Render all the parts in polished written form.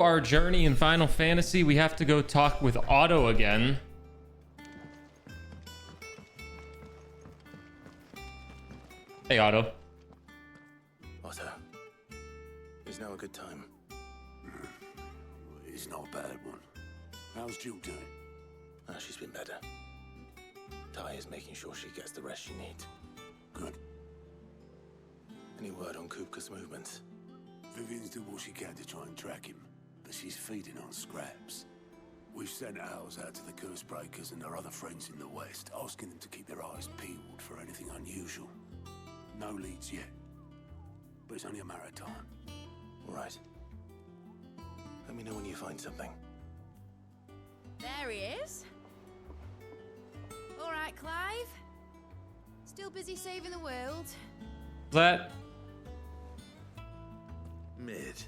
our journey in Final Fantasy, we have to go talk with Otto again. Hey, Otto. Otto, is now a good time? It's not a bad one. How's Jill doing? Oh, she's been better. Ty is making sure she gets the rest she needs. Good. Any word on Kupka's movements? Vivian's did what she can to try and track him, but she's feeding on scraps. We've sent ours out to the curse breakers and our other friends in the west, asking them to keep their eyes peeled for anything unusual. No leads yet, but it's only a matter of time. All right. Let me know when you find something. There he is. All right, Clive. Still busy saving the world. That Mid.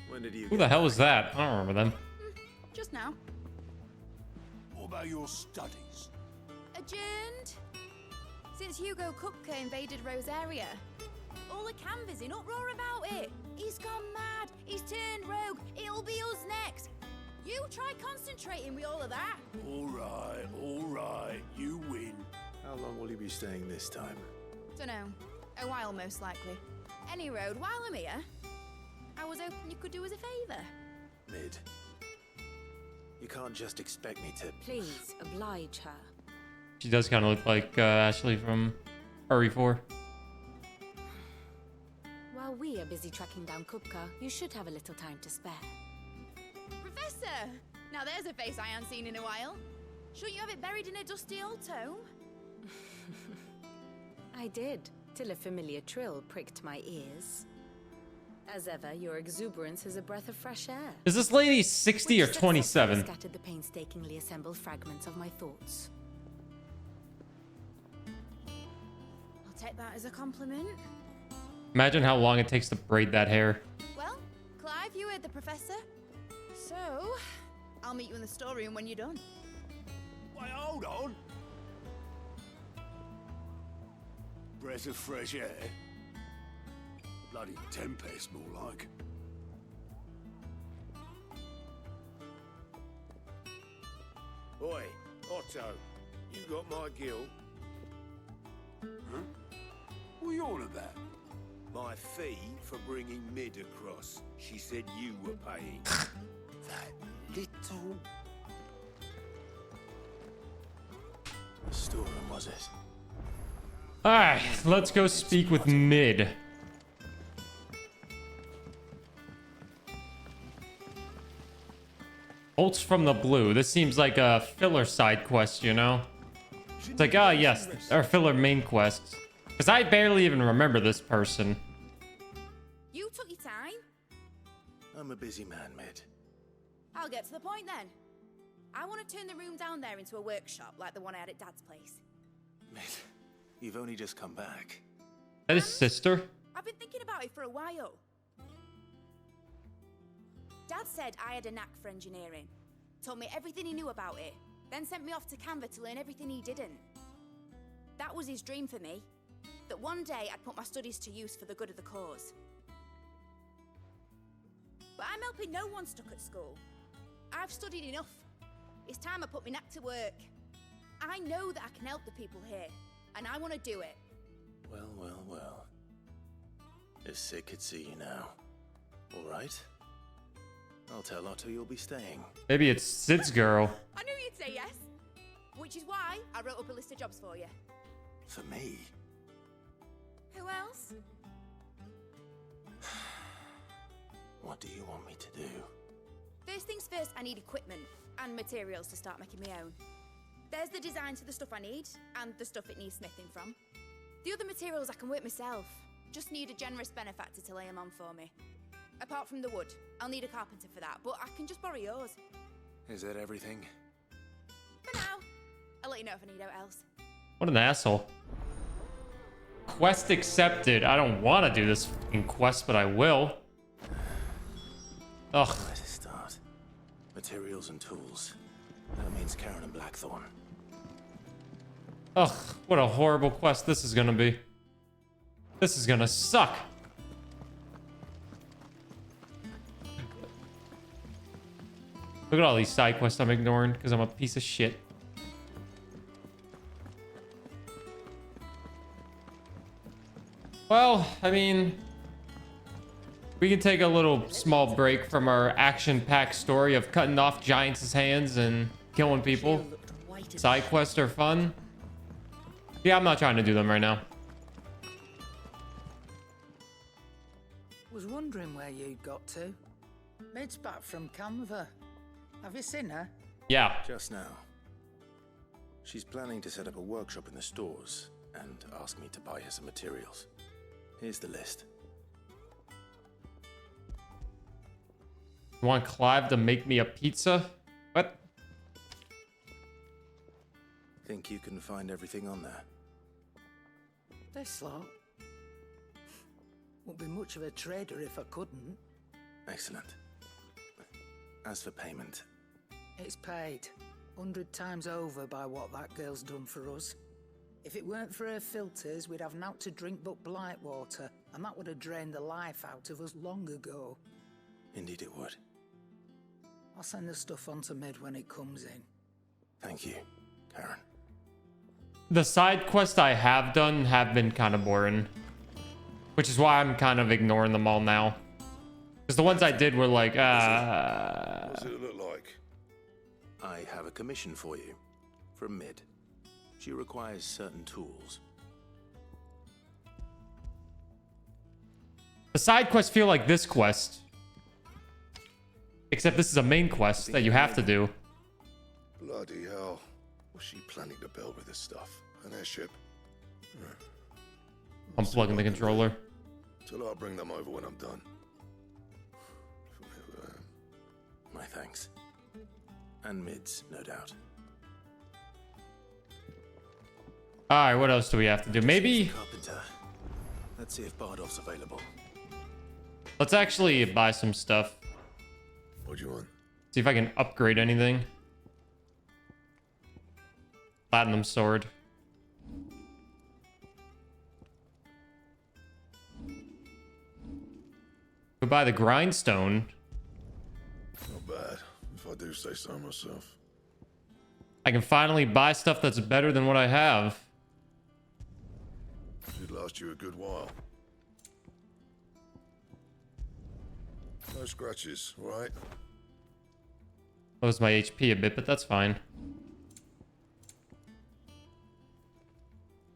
When did you who the hell is that? I don't remember them. Just now. What about your studies? Adjourned. Since Hugo Kupka invaded Rosaria. All the canvas in uproar about it. He's gone mad. He's turned rogue. It'll be us next. You try concentrating with all of that. All right, you win. How long will you be staying this time? Dunno. A while, most likely. Any road, while I'm here, I was hoping you could do us a favour. Mid. You can't just expect me to... Please, oblige her. She does kind of look like Ashley from Hurry 4. While we are busy tracking down Kupka, you should have a little time to spare. Professor! Now there's a face I haven't seen in a while. Shouldn't you have it buried in a dusty old tome? I did, till a familiar trill pricked my ears. As ever, your exuberance is a breath of fresh air. Is this lady 60 or Which 27? scattered the painstakingly assembled fragments of my thoughts. I'll take that as a compliment. Imagine how long it takes to braid that hair. Well, Clive, you heard the professor. So, I'll meet you in the storeroom when you're done. Wait, hold on. Breath of fresh air. Bloody tempest, more like. Oi, Otto, you got my gill? Huh? What are you on about? My fee for bringing Mid across. She said you were paying. That little... The storeroom, was it? Alright, let's go speak with Mid. Bolts from the Blue. This seems like a filler side quest, you know? It's like, ah, yes, our filler main quests. Because I barely even remember this person. You took your time. I'm a busy man, Mid. I'll get to the point then. I want to turn the room down there into a workshop like the one I had at Dad's place. Mid, you've only just come back. That is sister? I've been thinking about it for a while. Dad said I had a knack for engineering. Told me everything he knew about it. Then sent me off to Canva to learn everything he didn't. That was his dream for me. That one day I'd put my studies to use for the good of the cause. But I'm helping no one stuck at school. I've studied enough. It's time I put my knack to work. I know that I can help the people here, and I want to do it. Well, well, well. If Sid could see you now. All right. I'll tell Otto you'll be staying. Maybe it's Sid's girl. I knew you'd say yes. Which is why I wrote up a list of jobs for you. For me? Who else? What do you want me to do? First things first, I need equipment and materials to start making my own. There's the designs for the stuff I need, and the stuff it needs smithing from. The other materials I can work myself. Just need a generous benefactor to lay them on for me. Apart from the wood, I'll need a carpenter for that, but I can just borrow yours. Is that everything? For now. I'll let you know if I need out else. What an asshole. Quest accepted. I don't want to do this fucking quest, but I will. Ugh. Where to start? Materials and tools. That means Karen and Blackthorn. Ugh, what a horrible quest this is gonna be. This is gonna suck. Look at all these side quests I'm ignoring because I'm a piece of shit. Well, I mean, we can take a little small break from our action-packed story of cutting off giants' hands and killing people. Side quests are fun. Yeah, I'm not trying to do them right now. Was wondering where you'd got to. Mid's back from Canva. Have you seen her? Yeah. Just now. She's planning to set up a workshop in the stores and ask me to buy her some materials. Here's the list. You want Clive to make me a pizza? What? Think you can find everything on there? This lot. Wouldn't be much of a trader if I couldn't. Excellent. As for payment, It's paid 100 times over by what that girl's done for us. If it weren't for her filters, we'd have naught to drink but blight water, and that would have drained the life out of us long ago. indeed it would. I'll send the stuff on to Mid when it comes in. Thank you, Karen. The side quests I have done have been kind of boring. Which is why I'm kind of ignoring them all now. Because the ones I did were like, What's it look like? I have a commission for you. From Mid. She requires certain tools. The side quests feel like this quest. Except this is a main quest that you have to do. Bloody hell. What's she planning to build with this stuff? An airship? Unplugging the controller. Till I'll bring them over when I'm done. My thanks. And Mid's, no doubt. Alright, what else do we have to do? Maybe... Carpenter. Let's see if Bardolph's available. Let's actually buy some stuff. What do you want? See if I can upgrade anything. Platinum sword. Go buy the grindstone. Not bad, if I do say so myself. I can finally buy stuff that's better than what I have. Should last you a good while. No scratches, right? Lows my HP a bit, but that's fine.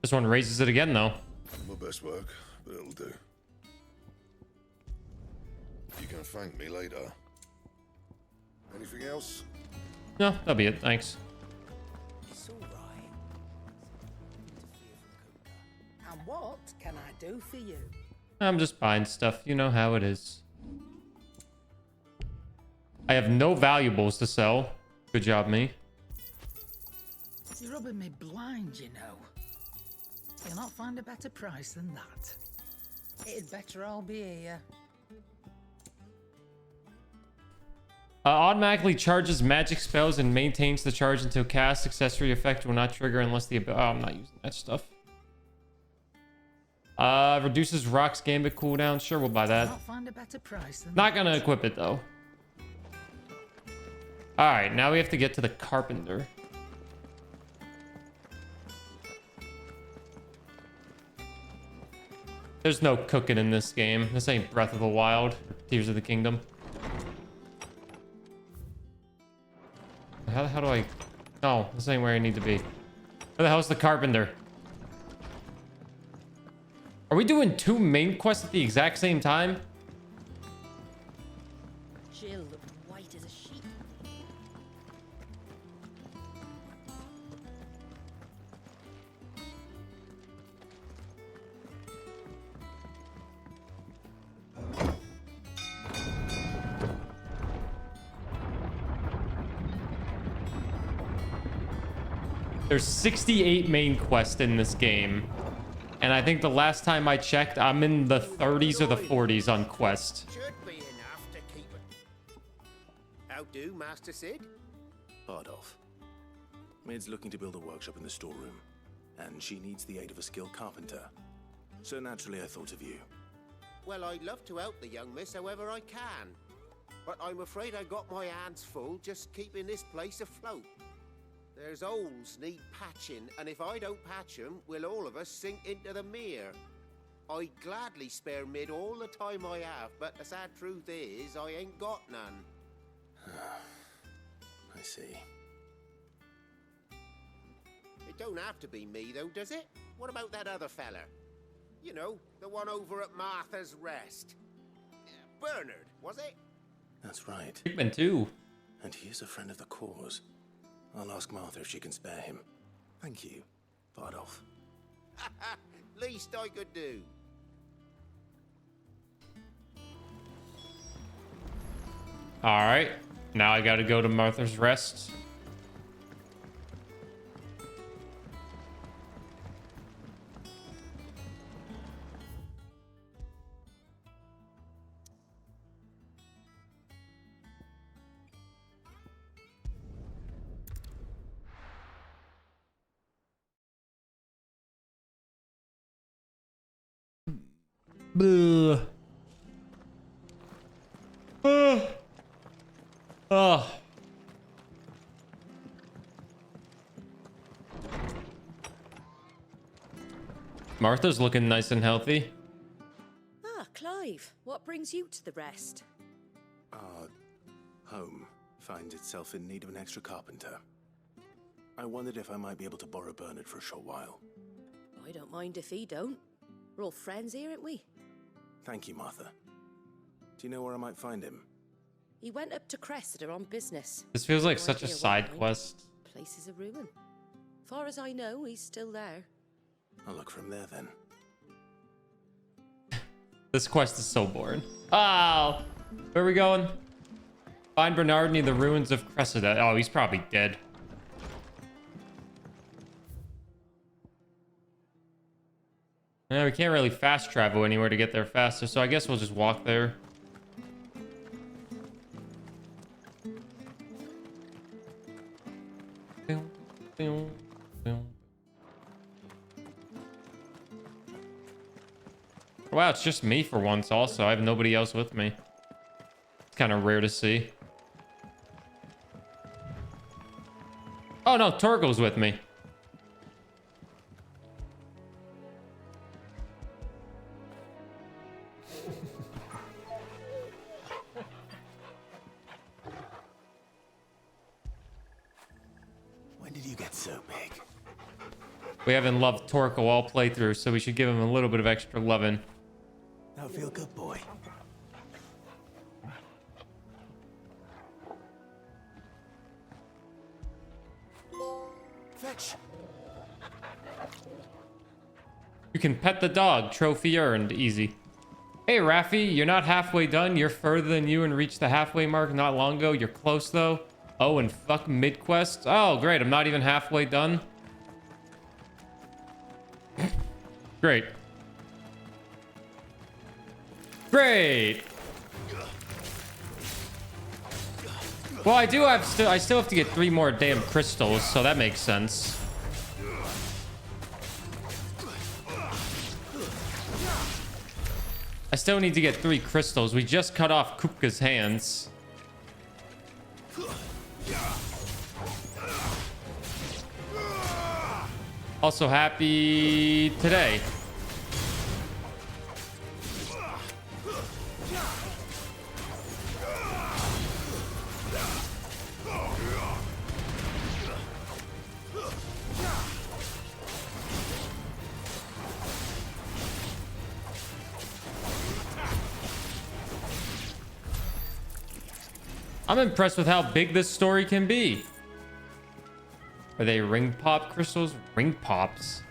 This one raises it again, though. My best work, but it'll do. You can thank me later. Anything else? No, that'll be it. Thanks. It's all right. And what can I do for you? I'm just buying stuff. You know how it is. I have no valuables to sell. Good job, me. You're rubbing me blind, you know. You'll not find a better price than that. It'd better all be here. Automatically charges magic spells and maintains the charge until cast. Accessory effect will not trigger unless the... Oh, I'm not using that stuff. Reduces Rock's Gambit cooldown. Sure, we'll buy that. You'll not find a better price than Not gonna equip it, though. Alright, now we have to get to the carpenter. There's no cooking in this game. This ain't Breath of the Wild. Tears of the Kingdom. How do I... No, this ain't where I need to be. Where the hell's the carpenter? Are we doing 2 main quests at the exact same time? Jill looked white as a sheet. There's 68 main quests in this game. And I think the last time I checked, I'm in the 30s or the 40s on quest. Should be enough to keep it. How do, Master Sid? Bardolph. Mid's looking to build a workshop in the storeroom, and she needs the aid of a skilled carpenter. So naturally I thought of you. Well, I'd love to help the young miss however I can. but I'm afraid I got my hands full just keeping this place afloat. There's holes need patching, and if I don't patch them, will all of us sink into the mere. I'd gladly spare Mid all the time I have, but the sad truth is, I ain't got none. I see. It don't have to be me, though, does it? What about that other fella? You know, the one over at Martha's Rest. Bernard, was it? That's right. Hickman too. And he is a friend of the cause. I'll ask Martha if she can spare him. Thank you, Bardolph. Least I could do. All right. Now I got to go to Martha's Rest. Boo. Oh. Martha's looking nice and healthy. Ah, Clive, what brings you to the Rest? Our home finds itself in need of an extra carpenter. I wondered if I might be able to borrow Bernard for a short while. I don't mind if he don't. We're all friends here, aren't we? Thank you, Martha. Do you know where I might find him? He went up to Cressida on business. This feels like No such a idea side why. quest. Place is a ruin. Far as I know, he's still there. I'll look for him there then. This quest is so boring. Oh, where are we going? Find Bernard near the ruins of Cressida. Oh, he's probably dead. Yeah, we can't really fast travel anywhere to get there faster, so I guess we'll just walk there. Wow, it's just me for once also. I have nobody else with me. It's kind of rare to see. Oh no, Torgo's with me. When did you get so big? We haven't loved Torko all playthrough, so we should give him a little bit of extra loving. Now feel good, boy. Fetch. You can pet the dog. Trophy earned. Easy. Hey, Raffi, you're not halfway done. You're further than you and reached the halfway mark not long ago. You're close, though. Oh, and fuck mid-quest. Oh, great. I'm not even halfway done. Great. Great. Well, I still have to get 3 more damn crystals, so that makes sense. I still need to get 3 crystals. We just cut off Kupka's hands. Also happy today. I'm impressed with how big this story can be. Are they ring pop crystals? Ring pops.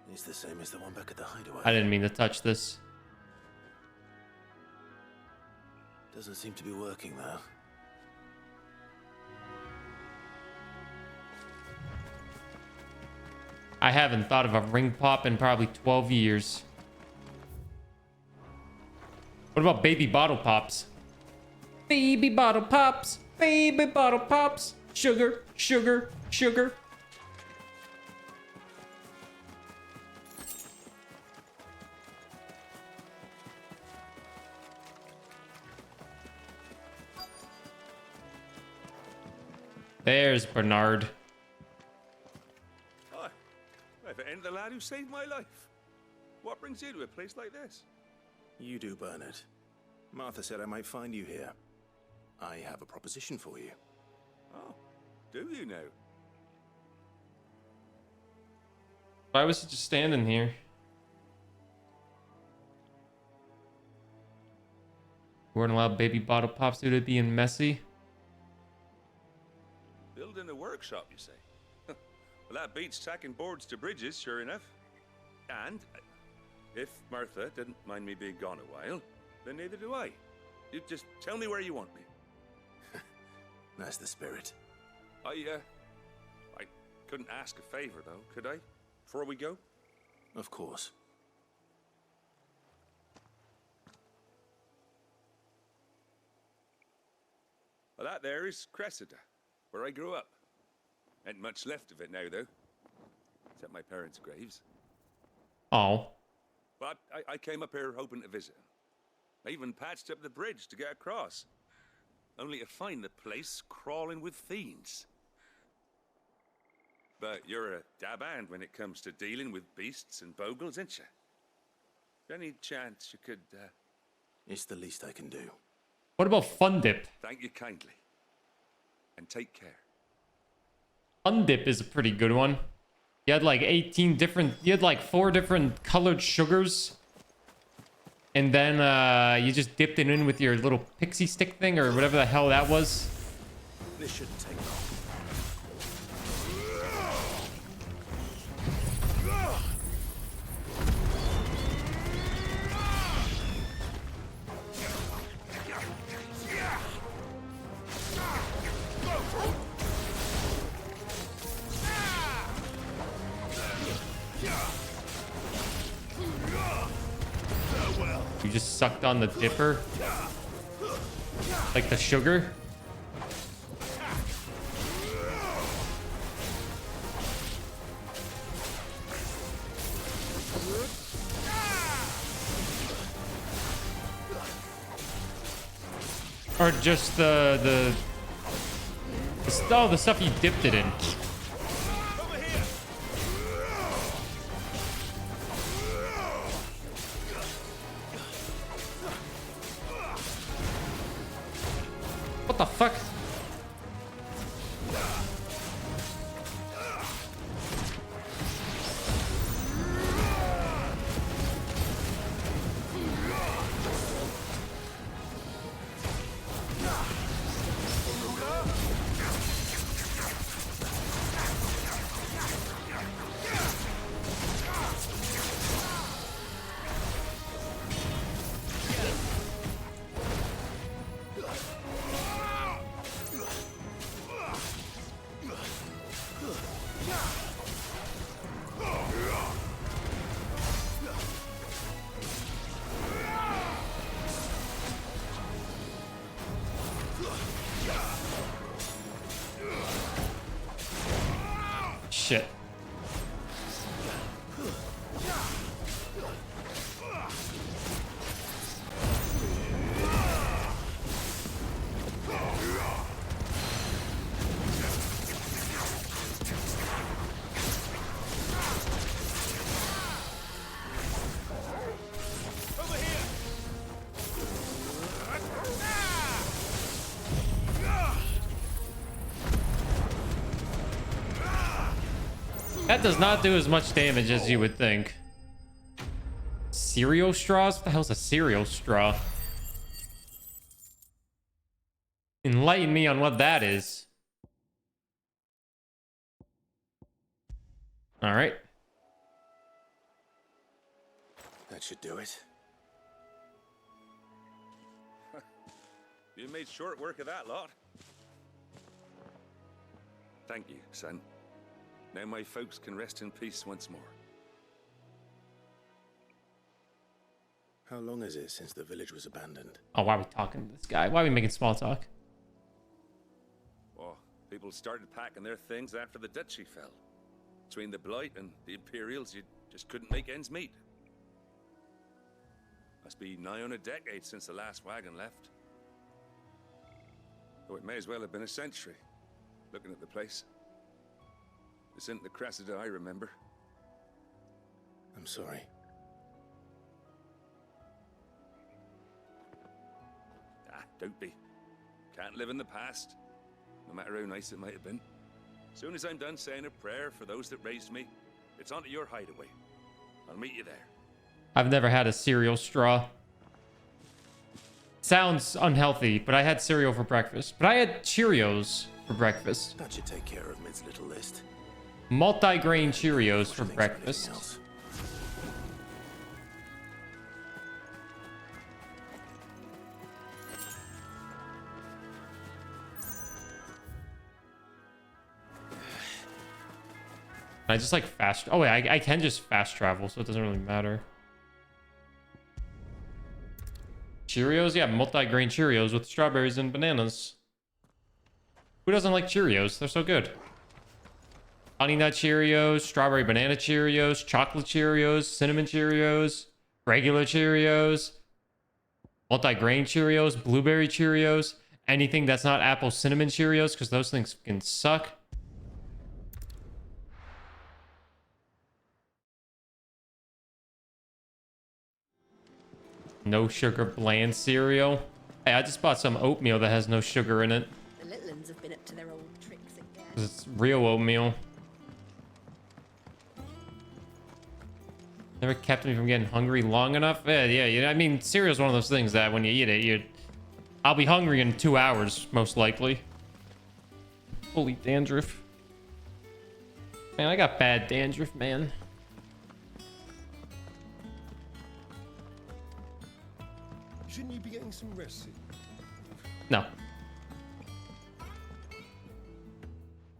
It's the same as the one back at the hideaway. I didn't mean to touch this. Doesn't seem to be working though. I haven't thought of a ring pop in probably 12 years. What about baby bottle pops? Baby bottle pops. Baby bottle pops. Sugar, sugar, sugar. There's Bernard. Hi. If it ain't the lad who saved my life. What brings you to a place like this? You do, Bernard. Martha said I might find you here. I have a proposition for you. Oh, do you now? Why was he just standing here? Weren't allowed baby bottle pops due to being messy. Building a workshop, you say? Well, that beats tacking boards to bridges, sure enough. And if Martha didn't mind me being gone a while, then neither do I. You just tell me where you want me. That's the spirit. I couldn't ask a favor, though, could I? Before we go? Of course. Well, that there is Cressida, where I grew up. Ain't much left of it now, though. Except my parents' graves. Oh. But I came up here hoping to visit him. I even patched up the bridge to get across. Only to find the place crawling with fiends. But you're a dab hand when it comes to dealing with beasts and bogles, ain't you? Any chance you could, It's the least I can do. What about Fun Dip? Thank you kindly. And take care. Fun Dip is a pretty good one. You had like 18 different... You had like 4 different colored sugars. And then you just dipped it in with your little pixie stick thing or whatever the hell that was. This shouldn't take long. You just sucked on the dipper? Like the sugar? Or just the stuff you dipped it in. What the fuck? Shit. That does not do as much damage as you would think. Cereal straws? What the hell's a cereal straw? Enlighten me on what that is. All right. That should do it. You made short work of that lot. Thank you, son. Now my folks can rest in peace once more. How long is it since the village was abandoned? Oh, why are we talking to this guy? Why are we making small talk? Oh, people started packing their things after the duchy fell. Between the Blight and the Imperials, you just couldn't make ends meet. Must be nigh on a decade since the last wagon left. Oh, it may as well have been a century. looking at the place. This isn't the Cressida I remember. I'm sorry. Ah, don't be. Can't live in the past, no matter how nice it might have been. Soon as I'm done saying a prayer for those that raised me, it's on to your hideaway. I'll meet you there. I've never had a cereal straw. Sounds unhealthy, but I had cereal for breakfast. But I had Cheerios for breakfast. That should take care of Mid's little list. Multi-grain Cheerios for Thinks of anything breakfast. else. I just like fast. Oh wait, I can just fast travel, so it doesn't really matter. Cheerios, yeah, multi-grain Cheerios with strawberries and bananas. Who doesn't like Cheerios? They're so good. Honey nut Cheerios, strawberry banana Cheerios, chocolate Cheerios, cinnamon Cheerios, regular Cheerios, multi-grain Cheerios, blueberry Cheerios, anything that's not apple cinnamon Cheerios, because those things can suck. No sugar bland cereal. Hey, I just bought some oatmeal that has no sugar in it. The little uns have been up to their old tricks again. 'Cause it's real oatmeal. Never kept me from getting hungry long enough. Yeah, you know, I mean, cereal's one of those things that when you eat it, I'll be hungry in 2 hours, most likely. Holy dandruff. Man, I got bad dandruff, man. Shouldn't you be getting some rest? No.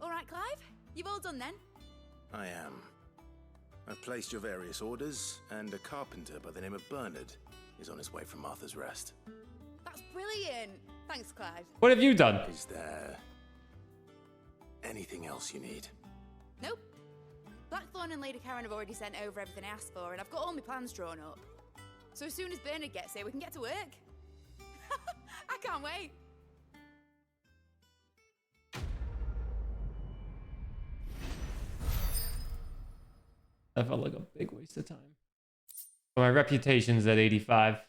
All right, Clive? You've all done then? I am. I've placed your various orders, and a carpenter by the name of Bernard is on his way from Martha's Rest. That's brilliant. Thanks, Clive. What have you done? Is there anything else you need? Nope. Blackthorn and Lady Karen have already sent over everything I asked for, and I've got all my plans drawn up. So as soon as Bernard gets here, we can get to work. I can't wait. That felt like a big waste of time. My reputation's at 85.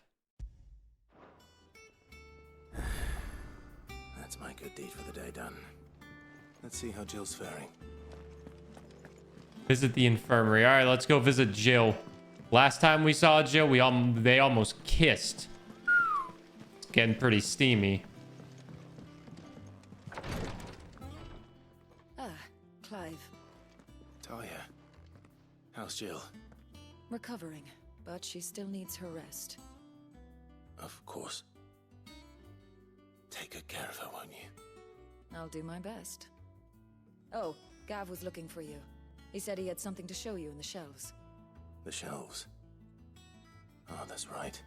That's my good deed for the day done. Let's see how Jill's faring. Visit the infirmary. All right, let's go visit Jill. Last time we saw Jill, they almost kissed. It's getting pretty steamy. Ah, Clive. Talia, how's Jill? Recovering, but she still needs her rest. Of course. Take good care of her, won't you? I'll do my best. Oh, Gav was looking for you. He said he had something to show you in the shelves. The shelves. Oh, that's right.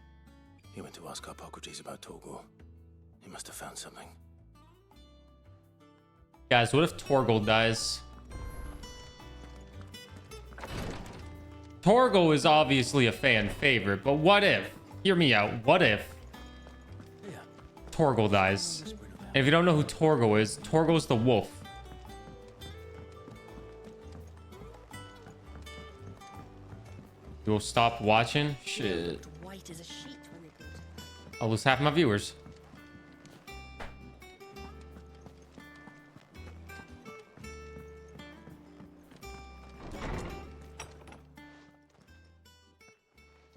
He went to ask Hippocrates about Torgal. He must have found something. Guys, what if Torgal dies? Torgal is obviously a fan favorite, but what if? Hear me out. What if Torgal dies? And if you don't know who Torgal is, Torgal's the wolf. You'll stop watching? Shit. White as a sheet when they built it. I'll lose half my viewers.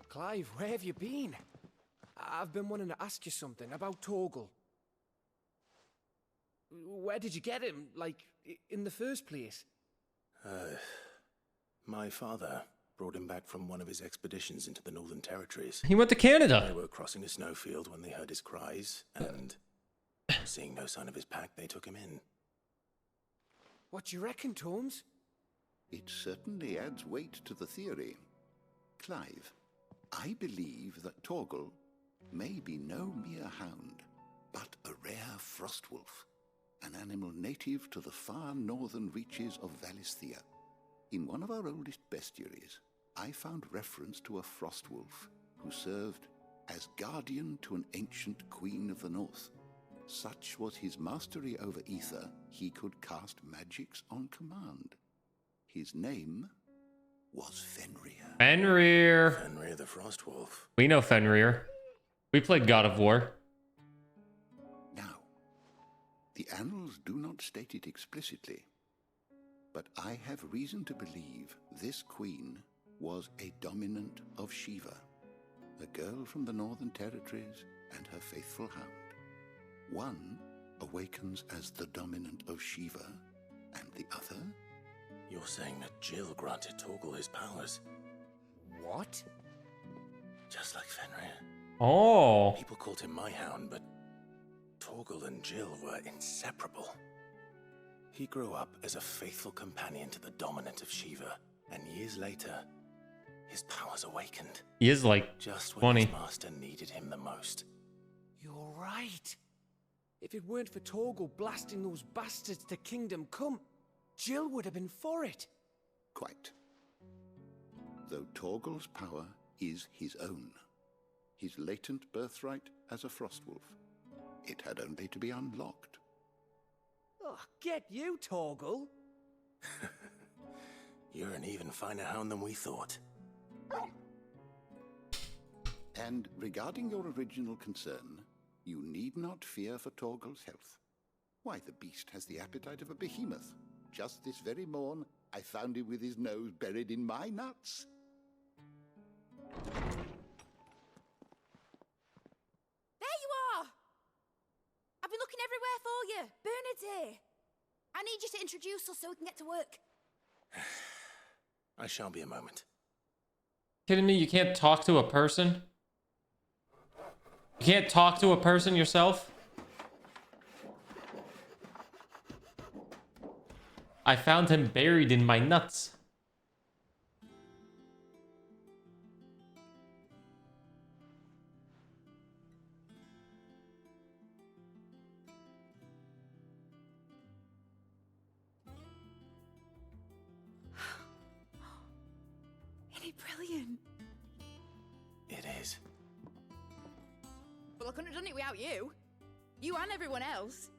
Clive, where have you been? I've been wanting to ask you something about Torgal. Where did you get him, like, in the first place? My father brought him back from one of his expeditions into the Northern Territories. He went to Canada. They were crossing a snowfield when they heard his cries, and seeing no sign of his pack, they took him in. What do you reckon, Tomes? It certainly adds weight to the theory. Clive, I believe that Torgal may be no mere hound, but a rare frostwolf, an animal native to the far northern reaches of Valisthea. In one of our oldest bestiaries, I found reference to a frostwolf who served as guardian to an ancient queen of the north. Such was his mastery over ether, he could cast magics on command. His name was Fenrir. Fenrir. Fenrir the Frostwolf. We know Fenrir. We played God of War. Now, the annals do not state it explicitly, but I have reason to believe this queen was a dominant of Shiva, a girl from the Northern Territories and her faithful hound. One awakens as the dominant of Shiva, and the other? You're saying that Jill granted Torgal his powers? What? Just like Fenrir. Oh. People called him my hound, but Torgal and Jill were inseparable. He grew up as a faithful companion to the dominant of Shiva, and years later, his powers awakened. He is like just when 20. his master needed him the most. You're right. If it weren't for Torgal blasting those bastards to Kingdom Come, Jill would have been for it. Quite. Though Torgal's power is his own, his latent birthright as a Frostwolf, it had only to be unlocked. Oh, get you, Torgal. You're an even finer hound than we thought. And regarding your original concern, you need not fear for Torgal's health. Why, the beast has the appetite of a behemoth. Just this very morn, I found him with his nose buried in my nuts. There you are! I've been looking everywhere for you. Bernard's here. I need you to introduce us so we can get to work. I shall be a moment. Kidding me? You can't talk to a person? You can't talk to a person yourself? I found him buried in my nuts. Isn't it brilliant? It is. Well, I couldn't have done it without you. You and everyone else.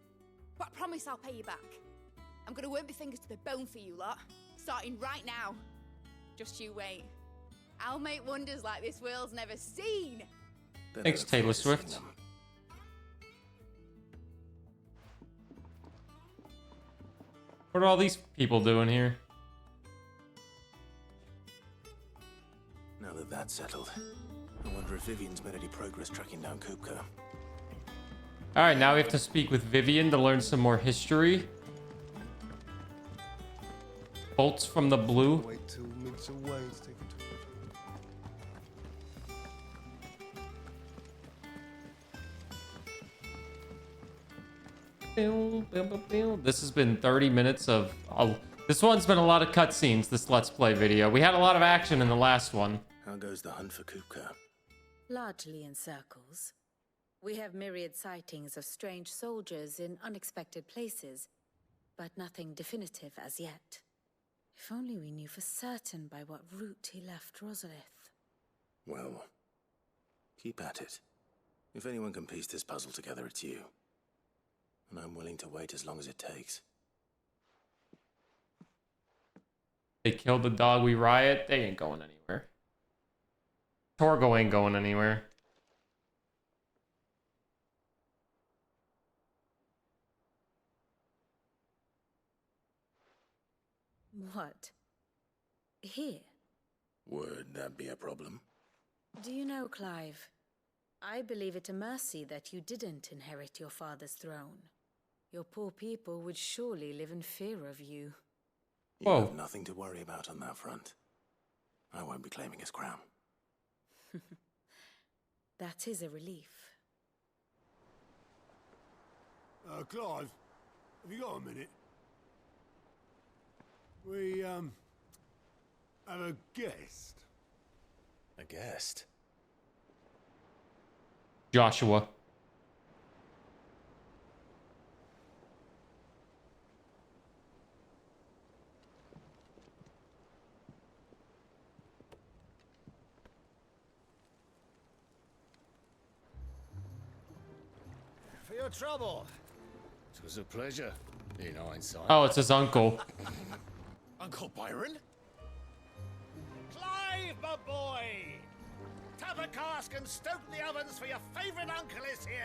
But I promise I'll pay you back. I'm gonna work my fingers to the bone for you lot, starting right now. Just you wait. I'll make wonders like this world's never seen. Thanks, Taylor Swift. What are all these people doing here? Now that that's settled, I wonder if Vivian's made any progress tracking down Kupka. Alright, now we have to speak with Vivian to learn some more history. Bolts from the blue. Wait till Mince and Wayne's taken to. This has been 30 minutes of... this one's been a lot of cutscenes, this Let's Play video. We had a lot of action in the last one. How goes the hunt for Kupka? Largely in circles. We have myriad sightings of strange soldiers in unexpected places, but nothing definitive as yet. If only we knew for certain by what route he left Rosalith. Well, keep at it. If anyone can piece this puzzle together, it's you. And I'm willing to wait as long as it takes. They killed the dog, we riot. They ain't going anywhere. Torgal ain't going anywhere. What? Here? Would that be a problem? Do you know, Clive? I believe it a mercy that you didn't inherit your father's throne. Your poor people would surely live in fear of you. You have nothing to worry about on that front. I won't be claiming his crown. That is a relief. Clive, have you got a minute? We, have a guest. A guest? Joshua. your trouble? It was a pleasure, in hindsight. Oh, it's his uncle. Uncle Byron? Clive, my boy! Tap a cask and stoke the ovens, for your favourite uncle is here!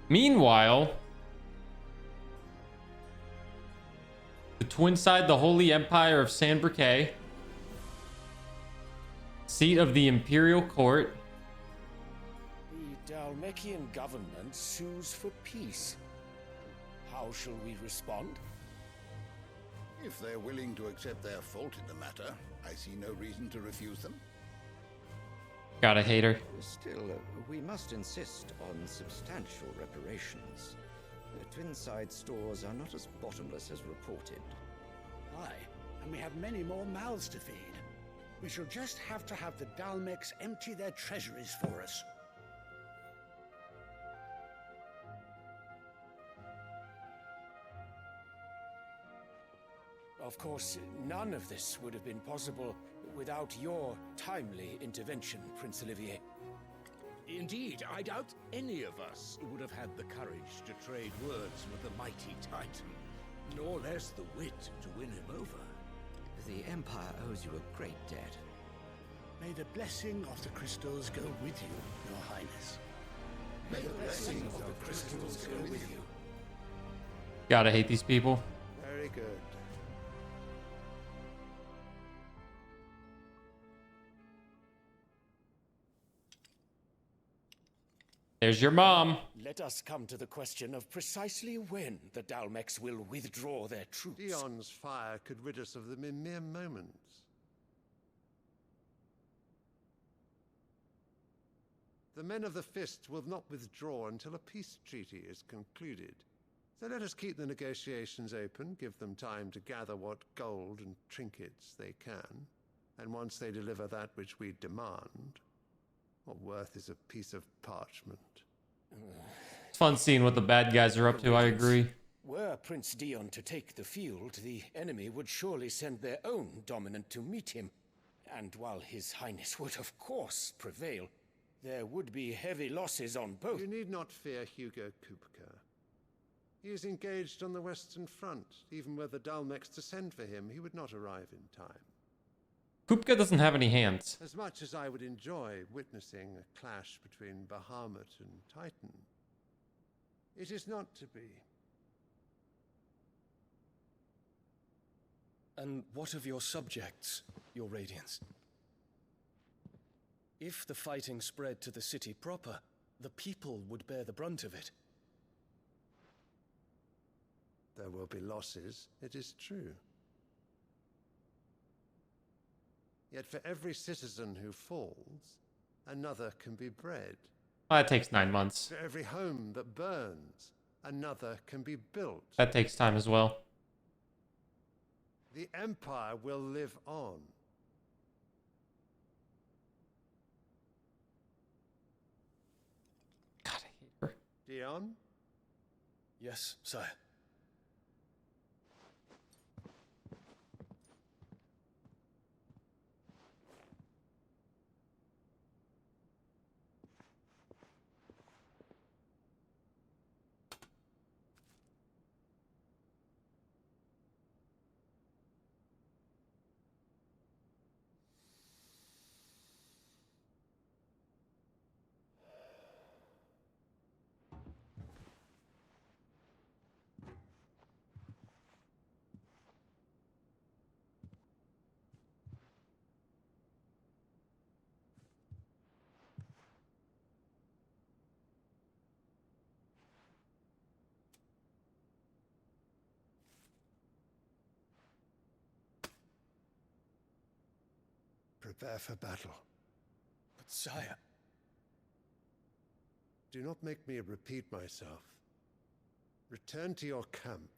Meanwhile, the twin side, the Holy Empire of San Briquet, seat of the Imperial Court. The Dalmekian government sues for peace. How shall we respond? If they're willing to accept their fault in the matter, I see no reason to refuse them. Gotta hate her. Still, we must insist on substantial reparations. The Twinside stores are not as bottomless as reported. Aye, and we have many more mouths to feed. We shall just have to have the Dalmecs empty their treasuries for us. Of course, none of this would have been possible without your timely intervention, Prince Olivier. Indeed, I doubt any of us would have had the courage to trade words with the mighty Titan, nor less the wit to win him over. The Empire owes you a great debt. May the blessing of the crystals go with you, Your Highness. May the blessing of the crystals go with you. Gotta hate these people. Very good. There's your mom. Let us come to the question of precisely when the Dalmecs will withdraw their troops. Dion's fire could rid us of them in mere moments. The men of the Fist will not withdraw until a peace treaty is concluded. So let us keep the negotiations open, give them time to gather what gold and trinkets they can, and once they deliver that which we demand, what worth is a piece of parchment? It's fun seeing what the bad guys are up to, I agree. Were Prince Dion to take the field, the enemy would surely send their own dominant to meet him. And while His Highness would of course prevail, there would be heavy losses on both. You need not fear Hugo Kupka. He is engaged on the Western Front. Even were the Dalmecs to send for him, he would not arrive in time. Kupka doesn't have any hands. As much as I would enjoy witnessing a clash between Bahamut and Titan, it is not to be. And what of your subjects, Your Radiance? If the fighting spread to the city proper, the people would bear the brunt of it. There will be losses, it is true. Yet for every citizen who falls, another can be bred. Well, that takes 9 months. For every home that burns, another can be built. That takes time as well. The Empire will live on. God, I hate her. Dion? Yes, sire. Prepare for battle. But sire... Do not make me repeat myself. Return to your camp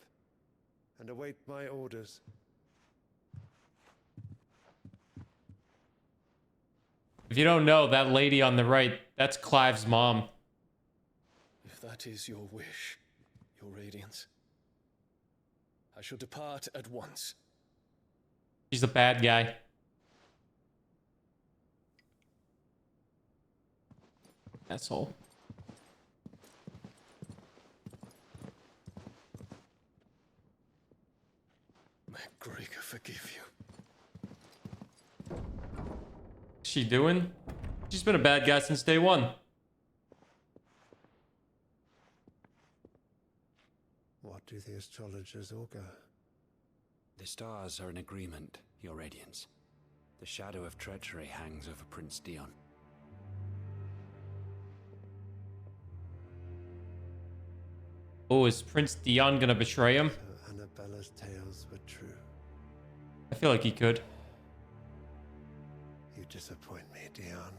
and await my orders. If you don't know, that lady on the right, that's Clive's mom. If that is your wish, your radiance, I shall depart at once. She's a bad guy. Asshole. May Gregor forgive you. What's she doing? She's been a bad guy since day one. What do the astrologers augur? The stars are in agreement, Your Radiance. The shadow of treachery hangs over Prince Dion. Oh, is Prince Dion gonna betray him? So Annabella's tales were true. I feel like he could. You disappoint me, Dion.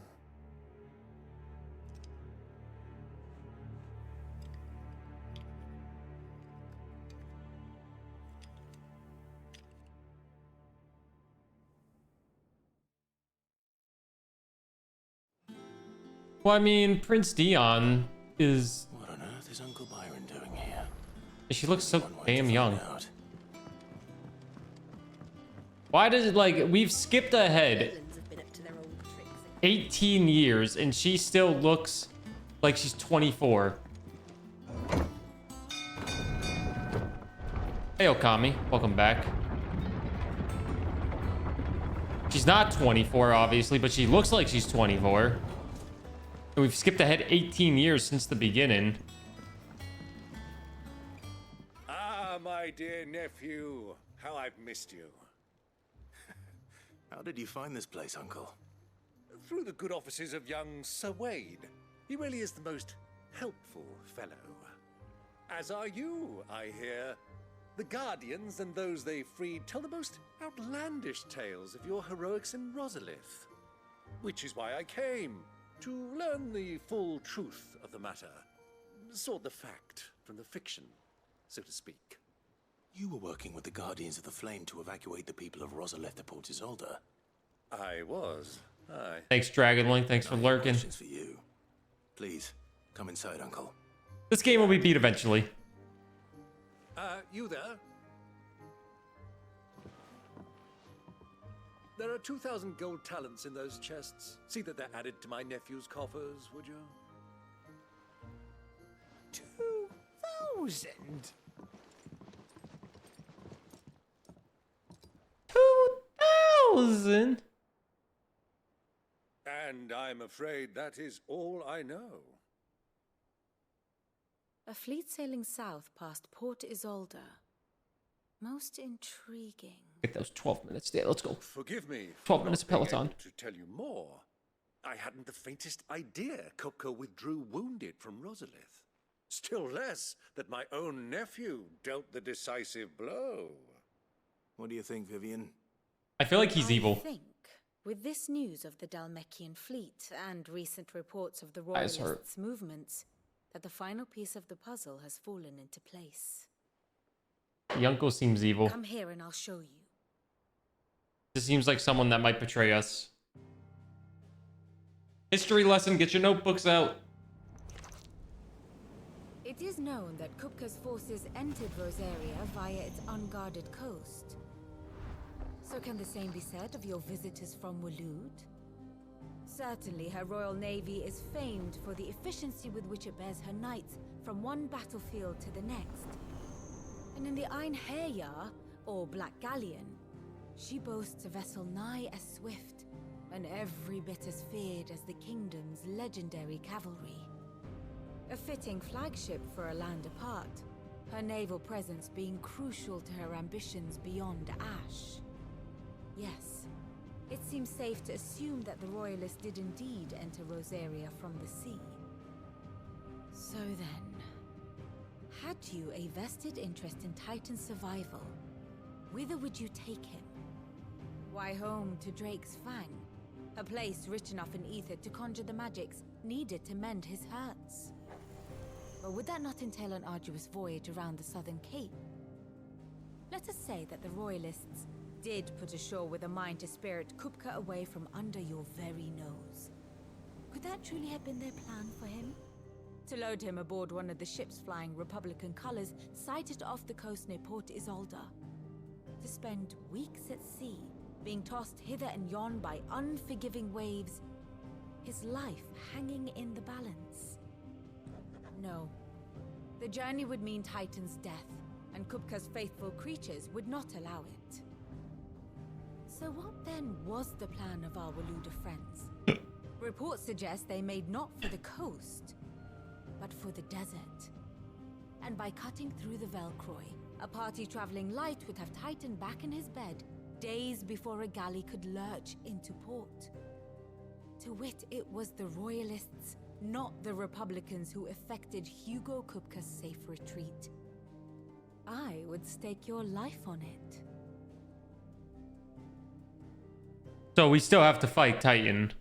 Well, I mean, Prince Dion is... What on earth is Uncle Byron doing here? She looks so damn young. Why does it, like, we've skipped ahead 18 years and she still looks like she's 24. Hey, Okami. Welcome back. She's not 24, obviously, but she looks like she's 24. And we've skipped ahead 18 years since the beginning. Ah, my dear nephew. How I've missed you. How did you find this place, Uncle? Through the good offices of young Sir Wade. He really is the most helpful fellow. As are you, I hear. The Guardians and those they freed tell the most outlandish tales of your heroics in Rosalith. Which is why I came, to learn the full truth of the matter. Sort the fact from the fiction, so to speak. You were working with the Guardians of the Flame to evacuate the people of Rosalith to Port Isolde. I was. Aye. Thanks, Dragonlink. Thanks for lurking. Questions for you. Please, come inside, Uncle. This game will be beat eventually. You there? There are 2,000 gold talents in those chests. See that they're added to my nephew's coffers, would you? 2,000? 2,000? And I'm afraid that is all I know. A fleet sailing south past Port Isolde. Most intriguing. Get those 12 minutes there. Let's go. Forgive me. 12 minutes of not being Peloton. able to tell you more. I hadn't the faintest idea Kupka withdrew wounded from Rosalith. Still less that my own nephew dealt the decisive blow. What do you think, Vivian? I feel like he's evil. I think, with this news of the Dalmekian fleet and recent reports of the Eyes hurt. Royalists' movements, that the final piece of the puzzle has fallen into place. The uncle seems evil. Come here and I'll show you. This seems like someone that might betray us. History lesson, get your notebooks out. It is known that Kupka's forces entered Rosaria via its unguarded coast. So can the same be said of your visitors from Waloed? Certainly, her Royal Navy is famed for the efficiency with which it bears her knights from one battlefield to the next. And in the Einherjar, or Black Galleon, she boasts a vessel nigh as swift and every bit as feared as the kingdom's legendary cavalry. A fitting flagship for a land apart, her naval presence being crucial to her ambitions beyond Ash. Yes, it seems safe to assume that the Royalists did indeed enter Rosaria from the sea. So then, had you a vested interest in Titan's survival, whither would you take him? Why, home to Drake's Fang, a place rich enough in ether to conjure the magics needed to mend his hurts. Or would that not entail an arduous voyage around the southern cape? Let us say that the Royalists did put ashore with a mind to spirit Kupka away from under your very nose. Could that truly have been their plan for him? To load him aboard one of the ships flying Republican colors sighted off the coast near Port Isolde. To spend weeks at sea, being tossed hither and yon by unforgiving waves, his life hanging in the balance. No. The journey would mean Titan's death, and Kupka's faithful creatures would not allow it. So what then was the plan of our Waluda friends? Reports suggest they made not for the coast, but for the desert. And by cutting through the Velcroy, a party traveling light would have Titan back in his bed days before a galley could lurch into port. To wit, it was the Royalists, not the Republicans, who effected Hugo Kupka's safe retreat. I would stake your life on it. So we still have to fight Titan.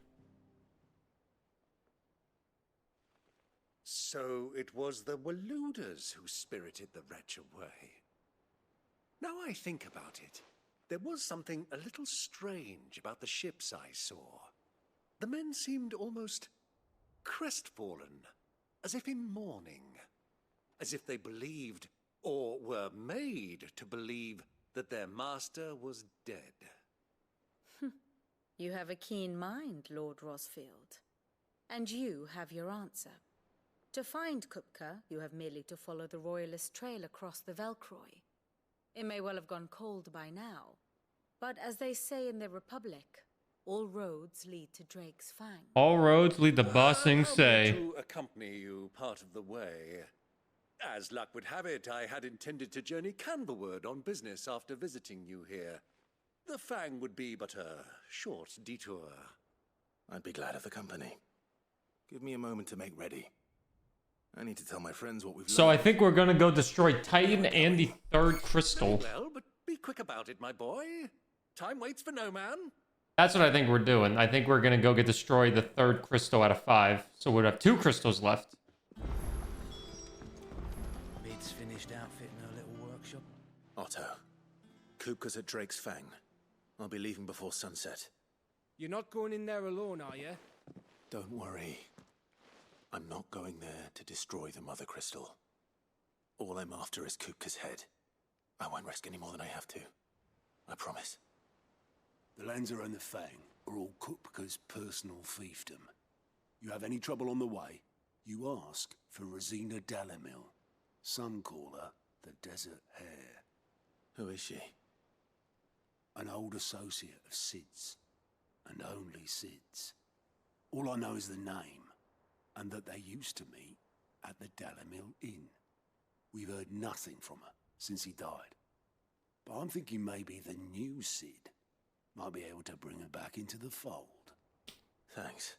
So it was the Waludas who spirited the wretch away. Now I think about it, there was something a little strange about the ships I saw. The men seemed almost crestfallen, as if in mourning, as if they believed, or were made to believe, that their master was dead. You have a keen mind, Lord Rosfield. And you have your answer. To find Kupka, you have merely to follow the Royalist trail across the Velcroy. It may well have gone cold by now, but as they say in the Republic, all roads lead to Drake's Fang. All roads lead to Ba Sing Se. To accompany you part of the way. As luck would have it, I had intended to journey Canverward on business after visiting you here. The Fang would be but a short detour. I'd be glad of the company. Give me a moment to make ready. I need to tell my friends what we've So learned. I think we're gonna go destroy Titan and the third crystal. Well, but be quick about it, my boy. Time waits for no man. That's what I think we're doing. I think we're gonna go get destroy the third crystal out of 5. So we'd have 2 crystals left. Bid's finished outfitting her little workshop. Otto, Kupka's at Drake's Fang. I'll be leaving before sunset. You're not going in there alone, are you? Don't worry. I'm not going there to destroy the Mother Crystal. All I'm after is Kupka's head. I won't risk any more than I have to. I promise. The Lancer and the Fang are all Kupka's personal fiefdom. You have any trouble on the way, you ask for Rosina Dalamil. Some call her the Desert Hare. Who is she? An old associate of Sid's, and only Sid's. All I know is the name, and that they used to meet at the Dalamil Inn. We've heard nothing from her since he died. But I'm thinking maybe the new Sid might be able to bring her back into the fold. Thanks.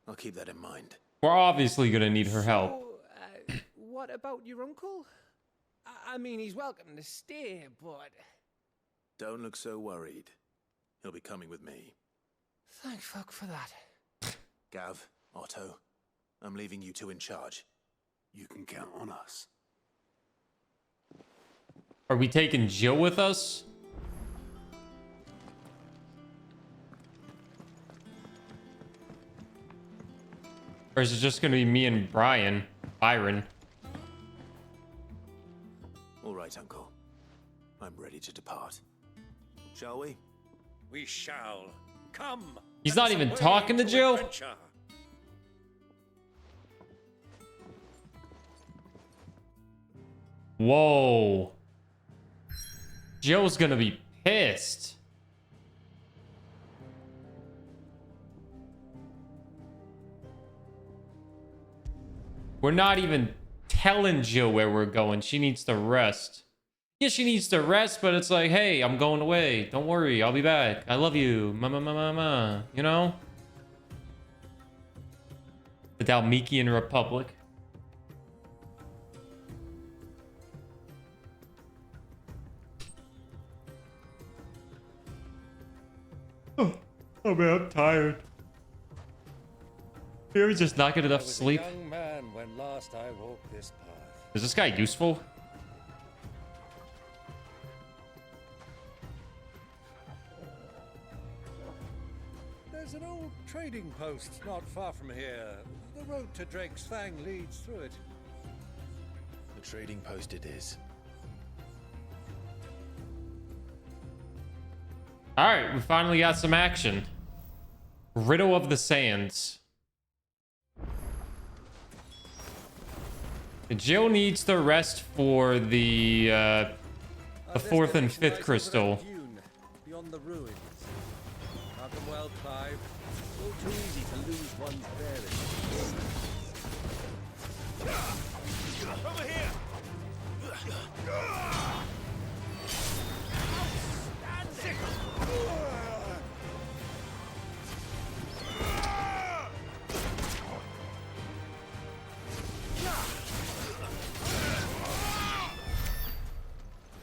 I'll keep that in mind. We're obviously gonna need her help. So, what about your uncle? I mean, he's welcome to stay, but... Don't look so worried. He'll be coming with me. Thank fuck for that. Gav, Otto, I'm leaving you two in charge. You can count on us. Are we taking Jill with us? Or is it just gonna be me and Byron? All right, Uncle. I'm ready to depart. Shall we? We shall. Come. He's let not us even away talking to Jill? adventure. Whoa. Jill's gonna be pissed. We're not even telling Jill where we're going. She needs to rest. Yeah, she needs to rest, but it's like, hey, I'm going away. Don't worry, I'll be back. I love you. Ma. You know? The Dalmatian Republic. Oh man, I'm tired. Maybe just not get enough sleep. Young man when last I walked this path. Is this guy useful? There's an old trading post not far from here. The road to Drake's Fang leads through it. The trading post it is. All right, we finally got some action. Riddle of the Sands. Jill needs the rest for the fourth and fifth crystal. Beyond the ruins. Welcome well, Clive. All too easy to lose one's bearings. Over here!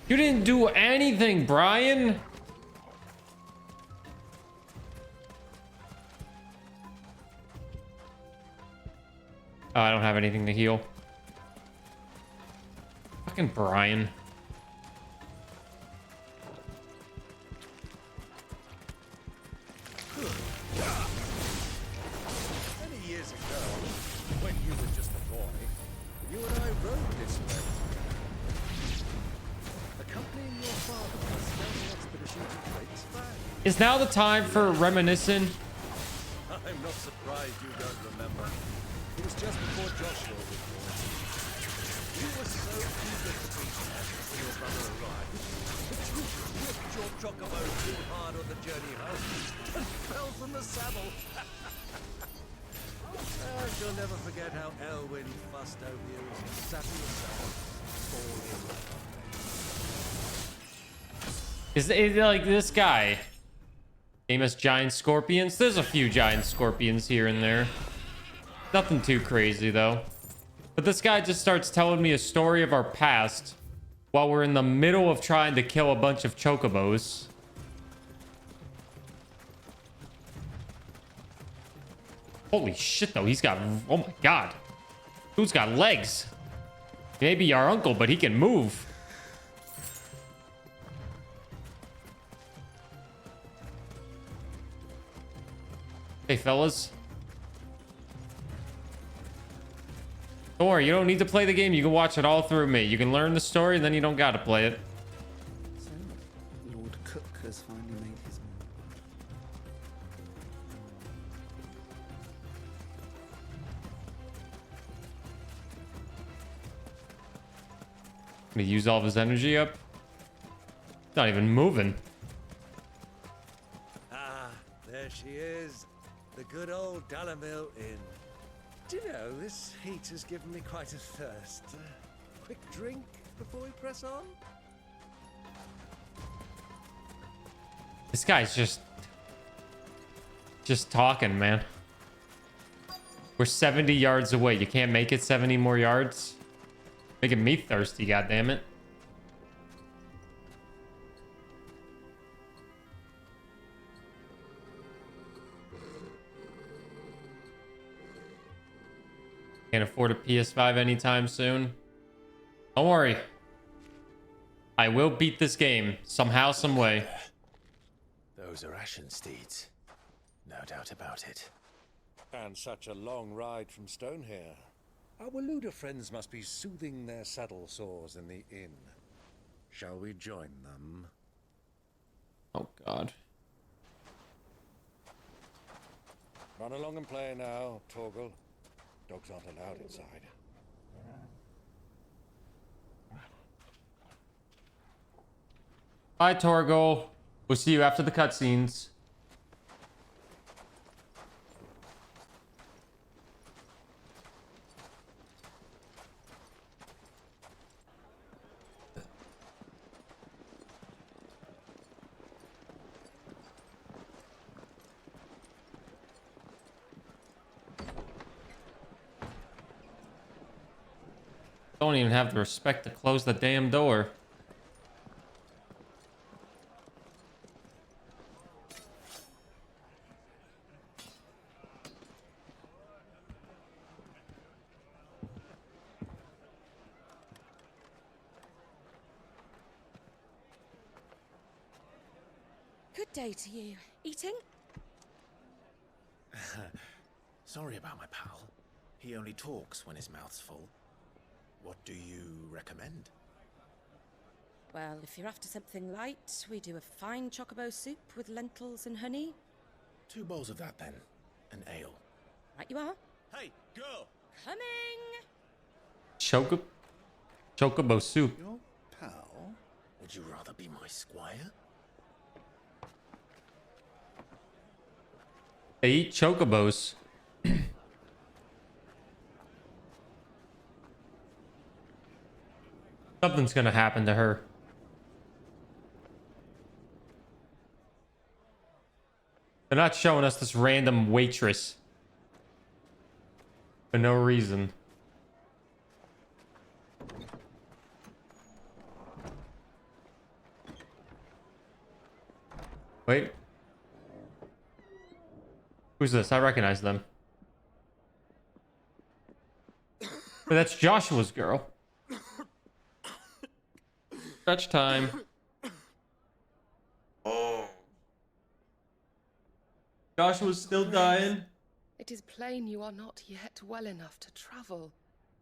You didn't do anything, Brian. Oh, I don't have anything to heal. Fucking Brian. Many years ago, when you were just a boy, you and I rode this way. Accompanying your father on a scouting expedition to Drake's Fang. Is now the time for reminiscing? I'm not surprised you don't remember. It was just before Joshua was born. You were so eager to be there when your brother arrived that you whipped your chocobo too hard on the journey home and fell from the saddle. And you'll never forget how Elwyn fussed over you as you sat in the saddle, falling. Is it like this guy? Famous giant scorpions? There's a few giant scorpions here and there. Nothing too crazy, though. But this guy just starts telling me a story of our past while we're in the middle of trying to kill a bunch of chocobos. Holy shit, though. He's got... Oh, my God. Dude's got legs. Maybe our uncle, but he can move. Hey, fellas. Don't worry, you don't need to play the game. You can watch it all through me. You can learn the story, and then you don't gotta play it. So, Lord Cook has finally made his move. Gonna use all of his energy up. Not even moving. Ah, there she is. The good old Dalamil Inn. Do you know, this heat has given me quite a thirst. Quick drink before we press on? This guy's just talking, man. We're 70 yards away. You can't make it 70 more yards? Making me thirsty, goddammit. Can't afford a PS5 anytime soon. Don't worry. I will beat this game somehow, some way. Those are Ashen steeds. No doubt about it. And such a long ride from Stonehair. Our Waluda friends must be soothing their saddle sores in the inn. Shall we join them? Oh, God. Run along and play now, Torgal. Dogs aren't allowed inside. Bye, Torgal. We'll see you after the cutscenes. Don't even have the respect to close the damn door. Good day to you. Eating? Sorry about my pal. He only talks when his mouth's full. What do you recommend? Well, if you're after something light, we do a fine chocobo soup with lentils and honey. 2 bowls of that then. An ale. Right you are. Hey, girl! Coming! Chocobo soup. Your pal? Would you rather be my squire? They eat chocobos. Something's gonna happen to her. They're not showing us this random waitress for no reason. Wait. Who's this? I recognize them. But that's Joshua's girl. Stretch time. Oh. Joshua's still dying. It is plain you are not yet well enough to travel.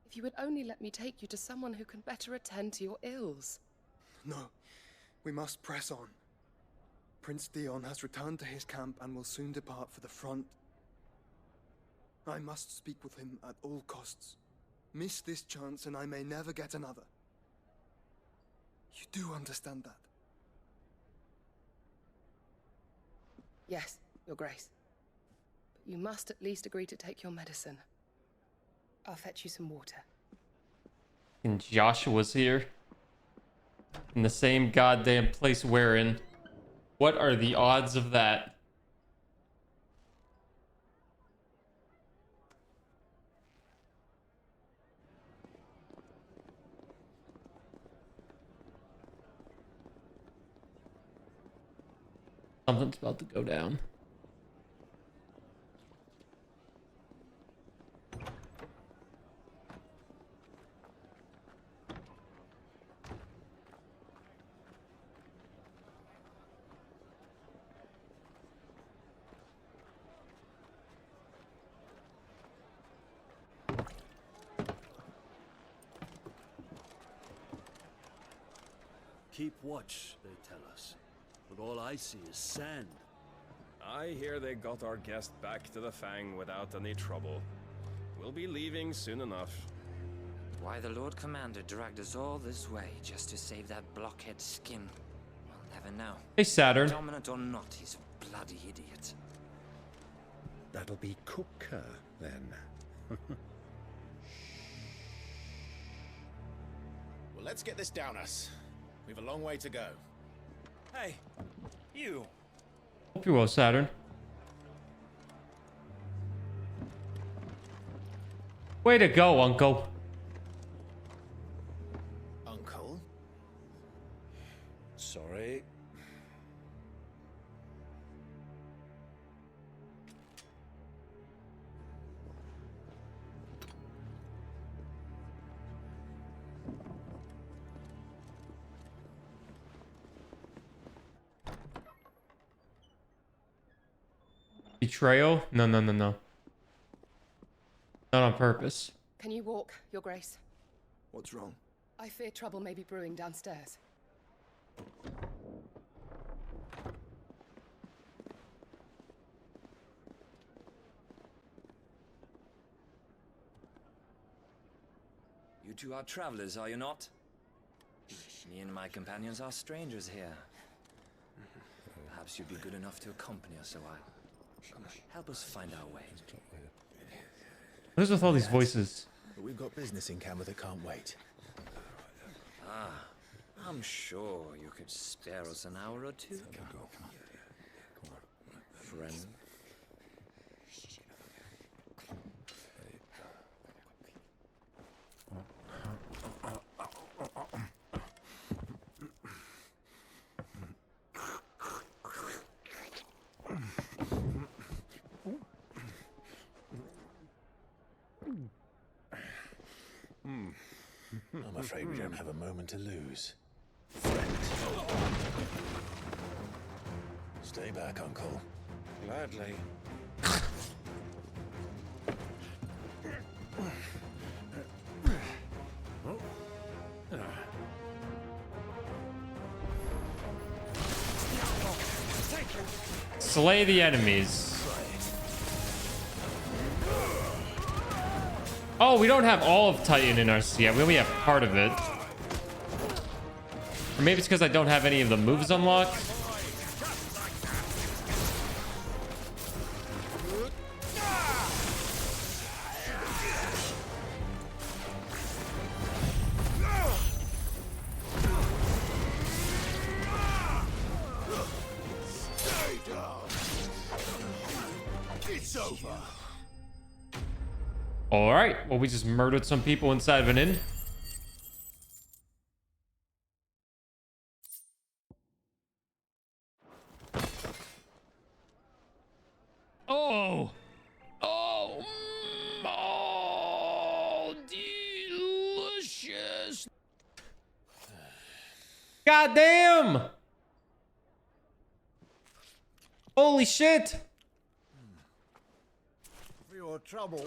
If you would only let me take you to someone who can better attend to your ills. No, we must press on. Prince Dion has returned to his camp and will soon depart for the front. I must speak with him at all costs. Miss this chance and I may never get another. You do understand that? Yes, Your Grace. But you must at least agree to take your medicine. I'll fetch you some water. And Joshua's here. In the same goddamn place we're in. What are the odds of that? Something's about to go down. Keep watch, they tell us. But all I see is sand. I hear they got our guest back to the Fang without any trouble. We'll be leaving soon enough. Why the Lord Commander dragged us all this way just to save that blockhead's skin, we'll never know. Hey, Saturn. Dominant or not, he's a bloody idiot. That'll be Cooker, then. Well, let's get this down us. We've a long way to go. Hey, you. Hope you're well, Saturn. Way to go, Uncle. Uncle? Sorry. Betrayal? No. Not on purpose. Can you walk, Your Grace? What's wrong? I fear trouble may be brewing downstairs. You two are travelers, are you not? Me and my companions are strangers here. Perhaps you'd be good enough to accompany us a while. Help us find our way. What is with all these voices? But we've got business in camera that can't wait. Ah, I'm sure you could spare us an hour or two. Friend. I'm afraid we don't have a moment to lose. Stay back, Uncle. Gladly. Slay the enemies. Oh, we don't have all of Titan in our CF. We only have part of it. Or maybe it's because I don't have any of the moves unlocked. It's over. All right. Well, we just murdered some people inside of an inn. Oh. Oh. Oh, delicious. God damn. Holy shit. For your trouble.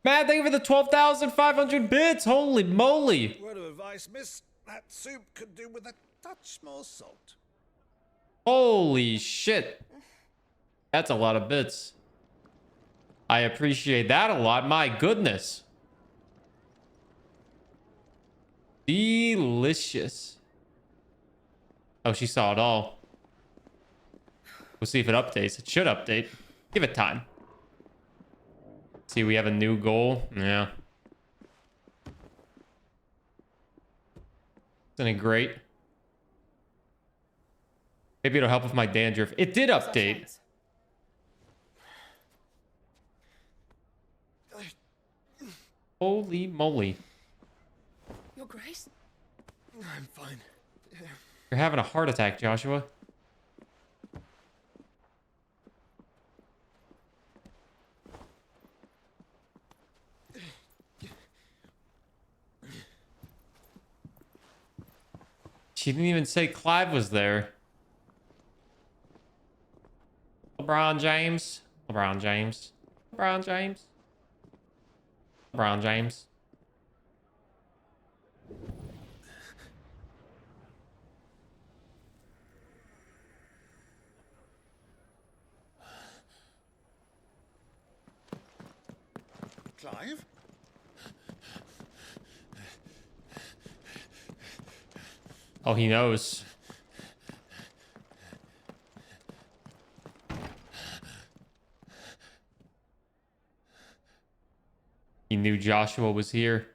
Matt, thank you for the 12,500 bits. Holy moly. Word of advice, miss. That soup could do with a touch more salt. Holy shit. That's a lot of bits. I appreciate that a lot. My goodness. Delicious. Oh, she saw it all. We'll see if it updates. It should update. Give it time. See, we have a new goal. Yeah. Isn't it great? Maybe it'll help with my dandruff. It did update. Holy moly. Your Grace? I'm fine. You're having a heart attack, Joshua. She didn't even say Clive was there. LeBron James. LeBron James. LeBron James. LeBron James. Clive? Oh, he knows. He knew Joshua was here.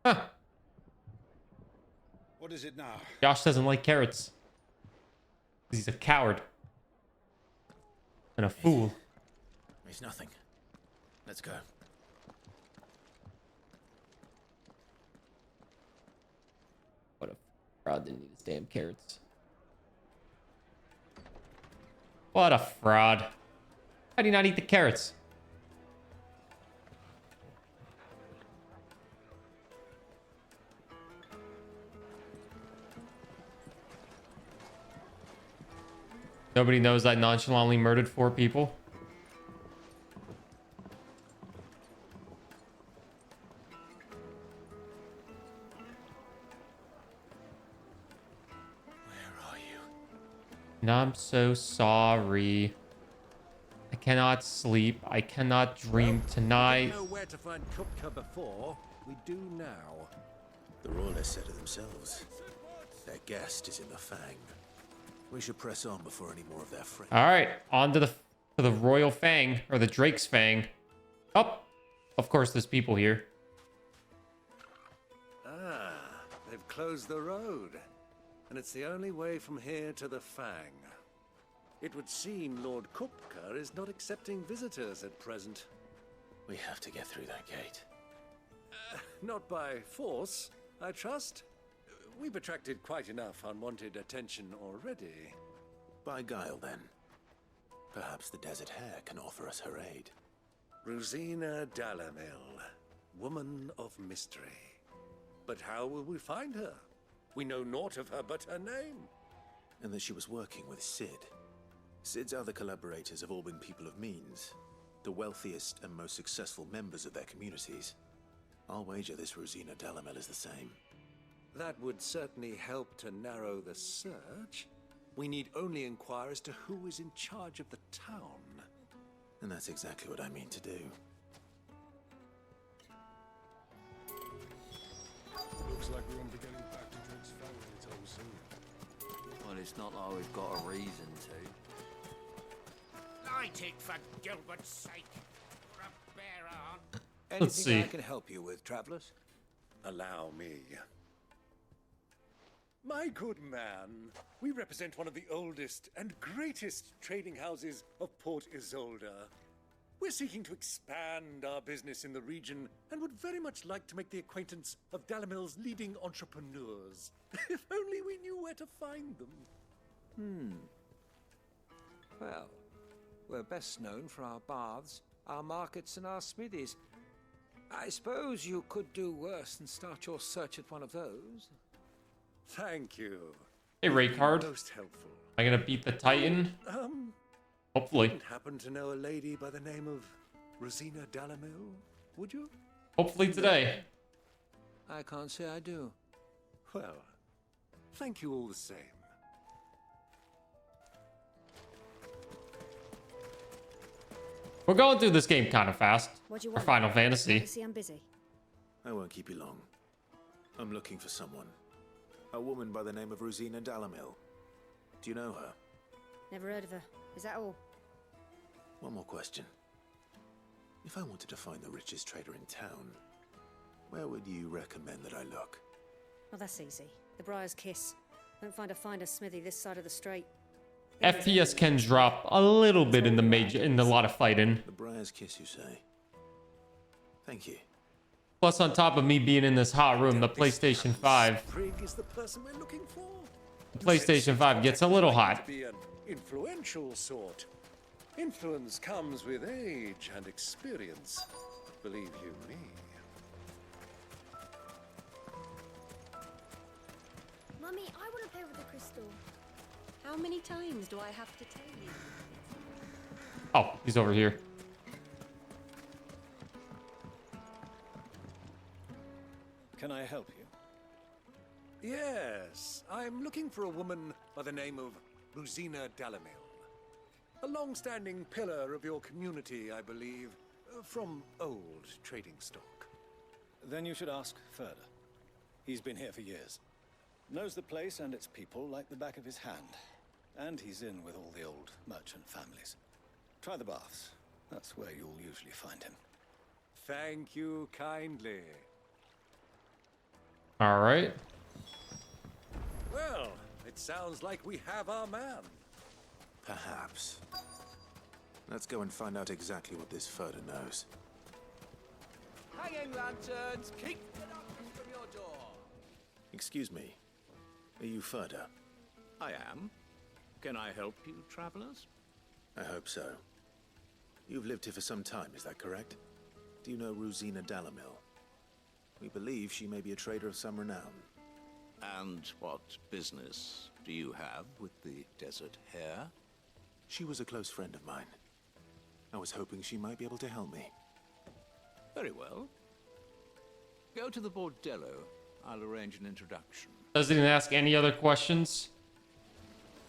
Huh. What is it now? Josh doesn't like carrots. He's a coward. And a fool. It's nothing. Let's go. What a fraud, didn't need his damn carrots. What a fraud. Why do you not eat the carrots? Nobody knows I nonchalantly murdered 4 people. Where are you? And I'm so sorry. I cannot sleep. I cannot dream tonight. We know where to find Kupka before. We do now. The Royalists said it themselves. Their guest is in the Fang. We should press on before any more of their friends. All right, on to the Royal Fang, or the Drake's Fang. Oh, of course, there's people here. Ah, they've closed the road. And it's the only way from here to the Fang. It would seem Lord Kupka is not accepting visitors at present. We have to get through that gate. Not by force, I trust. We've attracted quite enough unwanted attention already. By guile, then. Perhaps the Desert Hare can offer us her aid. Rosina Dalamil, woman of mystery. But how will we find her? We know naught of her but her name. And that she was working with Sid. Sid's other collaborators have all been people of means, the wealthiest and most successful members of their communities. I'll wager this Rosina Dalamel is the same. That would certainly help to narrow the search. We need only inquire as to who is in charge of the town. And that's exactly what I mean to do. Looks like we won't be getting back to Drake's family anytime soon. Well, it's not like we've got a reason to. Light it for Gilbert's sake. For a bear arm. Let's see. Anything I can help you with, travelers? Allow me. My good man, we represent one of the oldest and greatest trading houses of Port Isolde. We're seeking to expand our business in the region and would very much like to make the acquaintance of Dalamel's leading entrepreneurs. If only we knew where to find them. Well, we're best known for our baths, our markets, and our smithies. I suppose you could do worse than start your search at one of those. Thank you. Hey, Raycard. Most helpful. Am I gonna beat the Titan? Hopefully. Wouldn't happen to know a lady by the name of Rosina Dalamel, would you? Hopefully today. I can't say I do. Well, thank you all the same. We're going through this game kind of fast. What do you For want? Final Fantasy. See, I'm busy. I won't keep you long. I'm looking for someone. A woman by the name of Rosina Dalamel. Do you know her? Never heard of her. Is that all? One more question. If I wanted to find the richest trader in town, where would you recommend that I look? Well, that's easy. The Briar's Kiss. Don't find a finer smithy this side of the strait. FPS can drop a little bit in a lot of fighting. The Briar's Kiss, you say? Thank you. Plus, on top of me being in this hot room, the PlayStation 5. Prig is the person we're looking for. The PlayStation 5 gets a little hot. To be an influential sort. Influence comes with age and experience. Believe you me. Mummy, I want to play with the crystal. How many times do I have to tell you? Oh, he's over here. Can I help you? Yes, I'm looking for a woman by the name of Rosina Dalamel. A long-standing pillar of your community, I believe, from old trading stock. Then you should ask further. He's been here for years. Knows the place and its people like the back of his hand. And he's in with all the old merchant families. Try the baths. That's where you'll usually find him. Thank you kindly. All right. Well, it sounds like we have our man. Perhaps. Let's go and find out exactly what this Furter knows. Hanging lanterns, keep the darkness from your door. Excuse me. Are you Furter? I am. Can I help you, travelers? I hope so. You've lived here for some time, is that correct? Do you know Rosina Dalamel? We believe she may be a trader of some renown. And what business do you have with the desert hare? She was a close friend of mine. I was hoping she might be able to help me. Very well. Go to the bordello. I'll arrange an introduction. Doesn't even ask any other questions.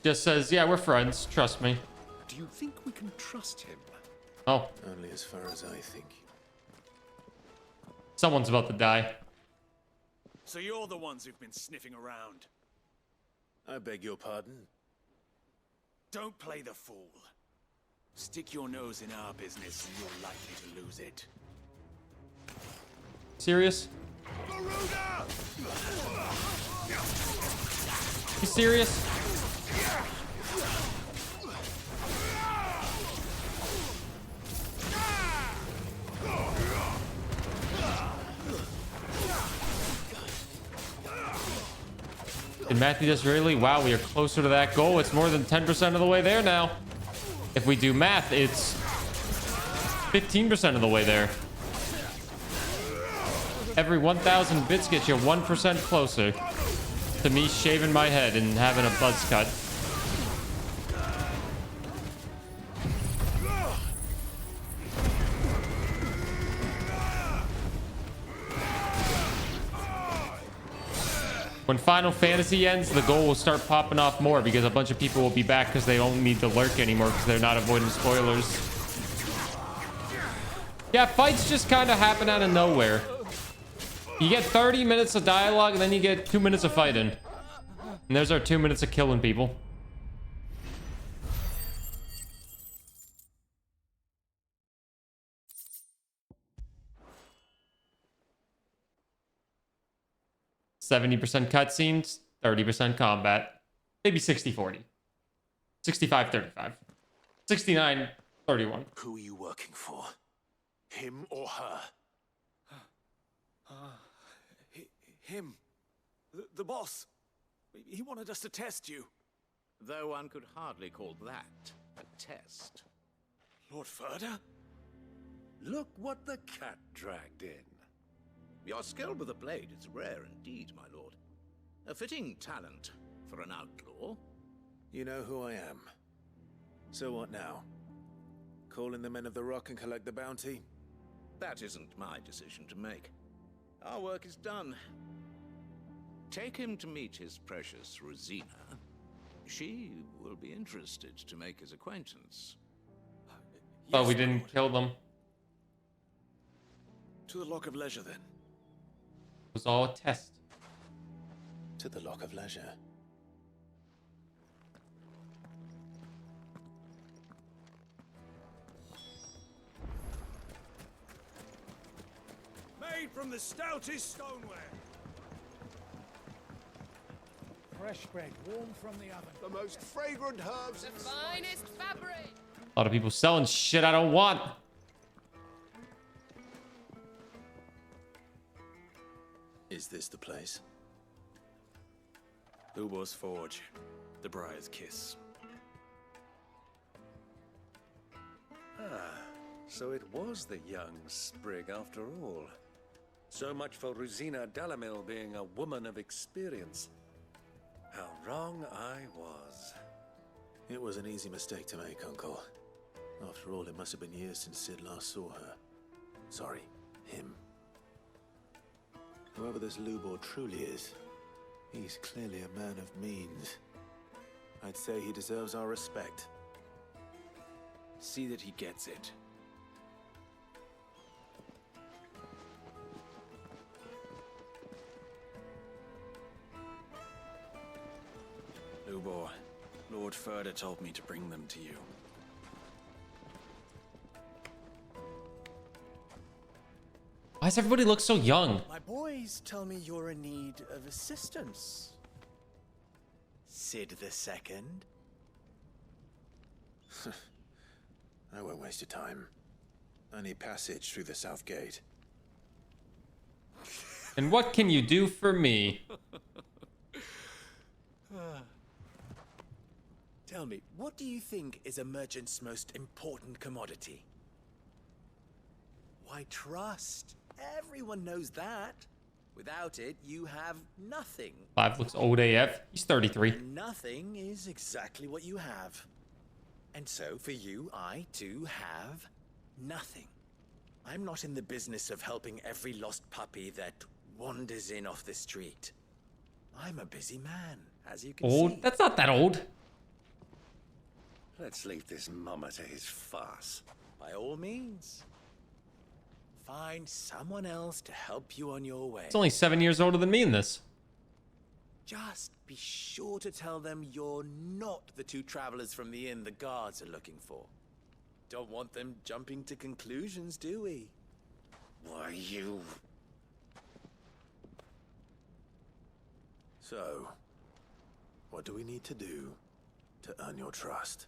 Just says, yeah, we're friends. Trust me. Do you think we can trust him? Oh. Only as far as I think. Someone's about to die. So you're the ones who've been sniffing around. I beg your pardon? Don't play the fool. Stick your nose in our business and you're likely to lose it. Serious? You serious? Did Matthew just really? Wow, we are closer to that goal. It's more than 10% of the way there now. If we do math, it's 15% of the way there. Every 1,000 bits gets you 1% closer to me shaving my head and having a buzz cut. When Final Fantasy ends, the goal will start popping off more because a bunch of people will be back because they don't need to lurk anymore because they're not avoiding spoilers. Yeah, fights just kind of happen out of nowhere. You get 30 minutes of dialogue and then you get 2 minutes of fighting. And there's our 2 minutes of killing people. %70 cutscenes, 30% combat. Maybe 60-40. 65-35. 69-31. Who are you working for? Him or her? Him. The boss. He wanted us to test you. Though one could hardly call that a test. Lord Furder? Look what the cat dragged in. Your skill with the blade is rare indeed, my lord. A fitting talent for an outlaw. You know who I am. So what now? Call in the Men of the Rock and collect the bounty? That isn't my decision to make. Our work is done. Take him to meet his precious Rosina. She will be interested to make his acquaintance. Oh, we didn't kill them. To the Lock of Leisure, then. It was all a test. To the Lock of Leisure. Made from the stoutest stoneware. Fresh bread, warm from the oven. The most fragrant herbs. The finest fabric. A lot of people selling shit I don't want. Is this the place? Lubor's Forge. The Briar's Kiss. Ah, so it was the young sprig after all. So much for Rosina Dalamil being a woman of experience. How wrong I was. It was an easy mistake to make, Uncle. After all, it must have been years since Sid last saw her. Sorry, him. Whoever this Lubor truly is, he's clearly a man of means. I'd say he deserves our respect. See that he gets it. Lubor, Lord Furder told me to bring them to you. Why does everybody look so young? My boys tell me you're in need of assistance. Sid the Second. I won't waste your time. I need passage through the south gate. And what can you do for me? Tell me, what do you think is a merchant's most important commodity? Why, trust. Everyone knows that. Without it, you have nothing. 5 looks old AF. He's 33. And nothing is exactly what you have. And so, for you, I, too, have nothing. I'm not in the business of helping every lost puppy that wanders in off the street. I'm a busy man, as you can see. Old? That's not that old. Let's leave this mummer to his farce. By all means. Find someone else to help you on your way. He's only 7 years older than me in this. Just be sure to tell them you're not the 2 travelers from the inn the guards are looking for. Don't want them jumping to conclusions, do we? Why, you... So, what do we need to do to earn your trust?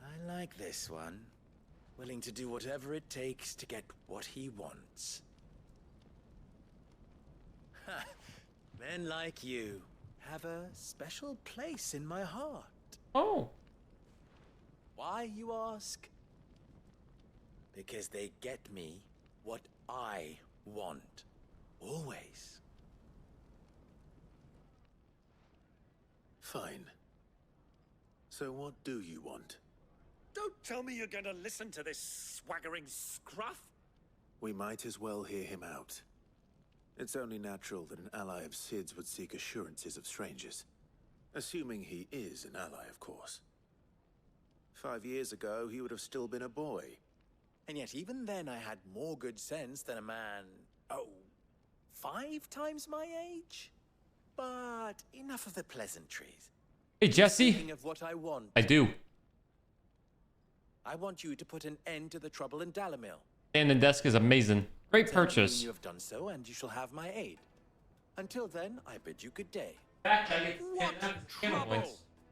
I like this one. Willing to do whatever it takes to get what he wants. Ha! Men like you have a special place in my heart. Oh. Why, you ask? Because they get me what I want. Always. Fine. So what do you want? Don't tell me you're going to listen to this swaggering scruff. We might as well hear him out. It's only natural that an ally of Sid's would seek assurances of strangers. Assuming he is an ally, of course. 5 years ago, he would have still been a boy. And yet even then I had more good sense than a man, 5 times my age? But enough of the pleasantries. Hey, Jesse. Speaking of what I want. I do. I want you to put an end to the trouble in Dalamil. Standing desk is amazing. Great Tell me when purchase. you have done so, and you shall have my aid. Until then, I bid you good day. What trouble?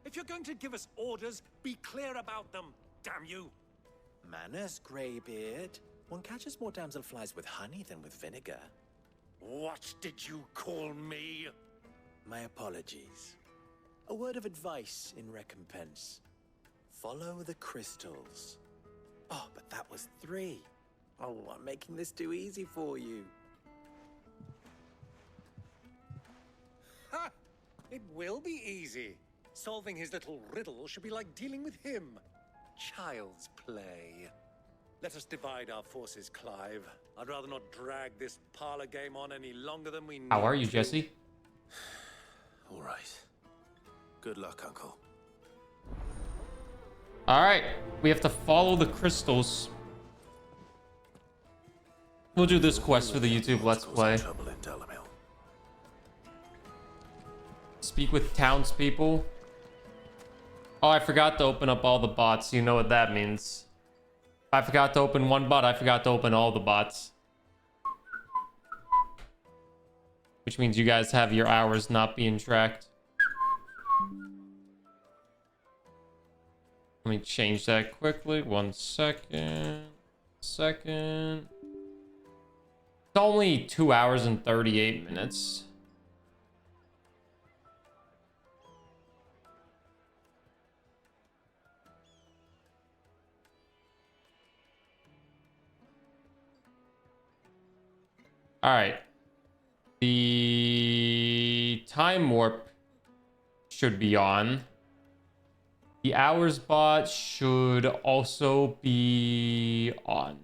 If you're going to give us orders, be clear about them, damn you. Manners, Greybeard. One catches more damselflies with honey than with vinegar. What did you call me? My apologies. A word of advice in recompense. Follow the crystals. Oh, but that was 3. Oh, I'm making this too easy for you. Ha! It will be easy. Solving his little riddle should be like dealing with him. Child's play. Let us divide our forces, Clive. I'd rather not drag this parlor game on any longer than we need. How are you, Jesse? All right. Good luck, Uncle. All right, we have to follow the crystals. We'll do this quest for the YouTube Let's Play. Speak with townspeople. Oh, I forgot to open up all the bots. You know what that means. I forgot to open one bot. I forgot to open all the bots. Which means you guys have your hours not being tracked. Let me change that quickly. 1 second. Second. It's only 2 hours and 38 minutes. All right. The time warp should be on. The hours bot should also be on.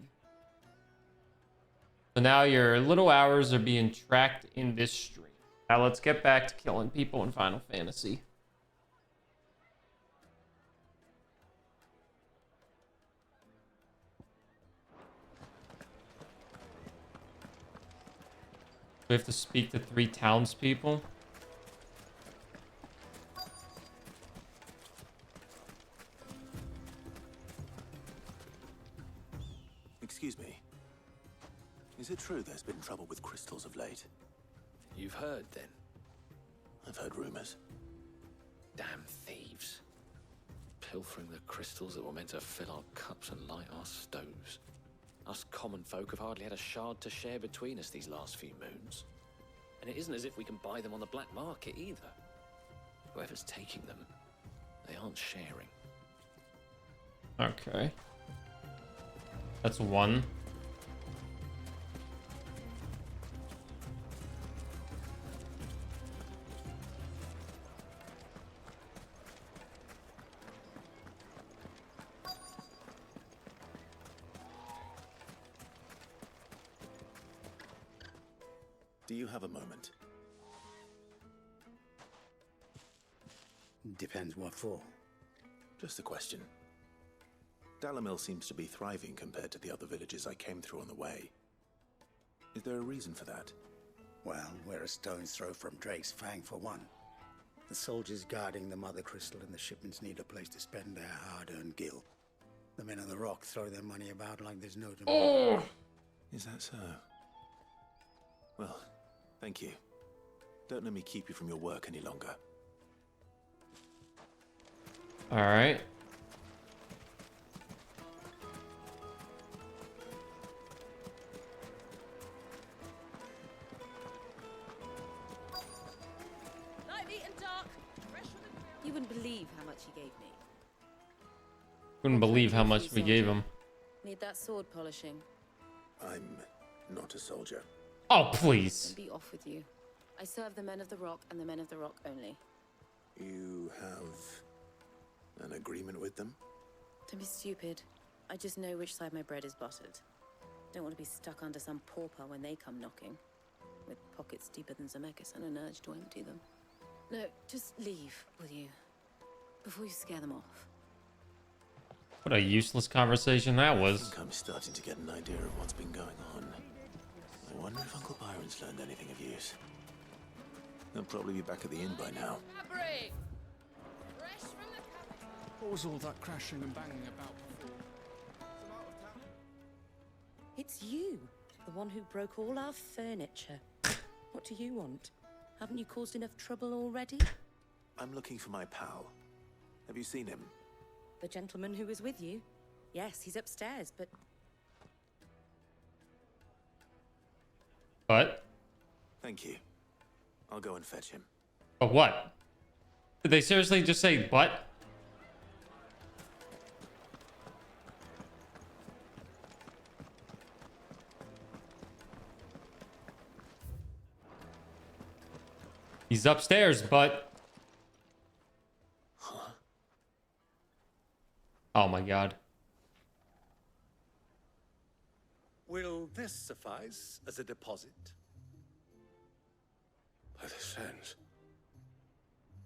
So now your little hours are being tracked in this stream. Now let's get back to killing people in Final Fantasy. We have to speak to 3 townspeople. Excuse me. Is it true there's been trouble with crystals of late? You've heard, then? I've heard rumors. Damn thieves. Pilfering the crystals that were meant to fill our cups and light our stoves. Us common folk have hardly had a shard to share between us these last few moons. And it isn't as if we can buy them on the black market either. Whoever's taking them, they aren't sharing. Okay. That's 1. Do you have a moment? Depends what for. Just a question. Dalamil seems to be thriving compared to the other villages I came through on the way. Is there a reason for that? Well, we're a stone's throw from Drake's Fang for one. The soldiers guarding the Mother Crystal and the shipments need a place to spend their hard-earned gil. The men of the Rock throw their money about like there's no tomorrow. Is that so? Well, thank you. Don't let me keep you from your work any longer. All right. You wouldn't believe how much he gave me. Couldn't believe how much we gave him. Need that sword polishing. I'm not a soldier. Oh, please. Then be off with you. I serve the men of the Rock and the men of the Rock only. You have an agreement with them? Don't be stupid. I just know which side my bread is buttered. Don't want to be stuck under some pauper when they come knocking, with pockets deeper than Zemeckis and an urge to empty them. No, just leave, will you? Before you scare them off. What a useless conversation that I was. think I'm starting to get an idea of what's been going on. I wonder if Uncle Byron's learned anything of use. They'll probably be back at the inn by now. What was all that crashing and banging about before? It's you, the one who broke all our furniture. What do you want? Haven't you caused enough trouble already? I'm looking for my pal. Have you seen him? The gentleman who was with you? Yes, he's upstairs, but... What? Thank you. I'll go and fetch him. But what? Did they seriously just say but? He's upstairs, but... Huh? Oh my god. Will this suffice as a deposit? By the sands.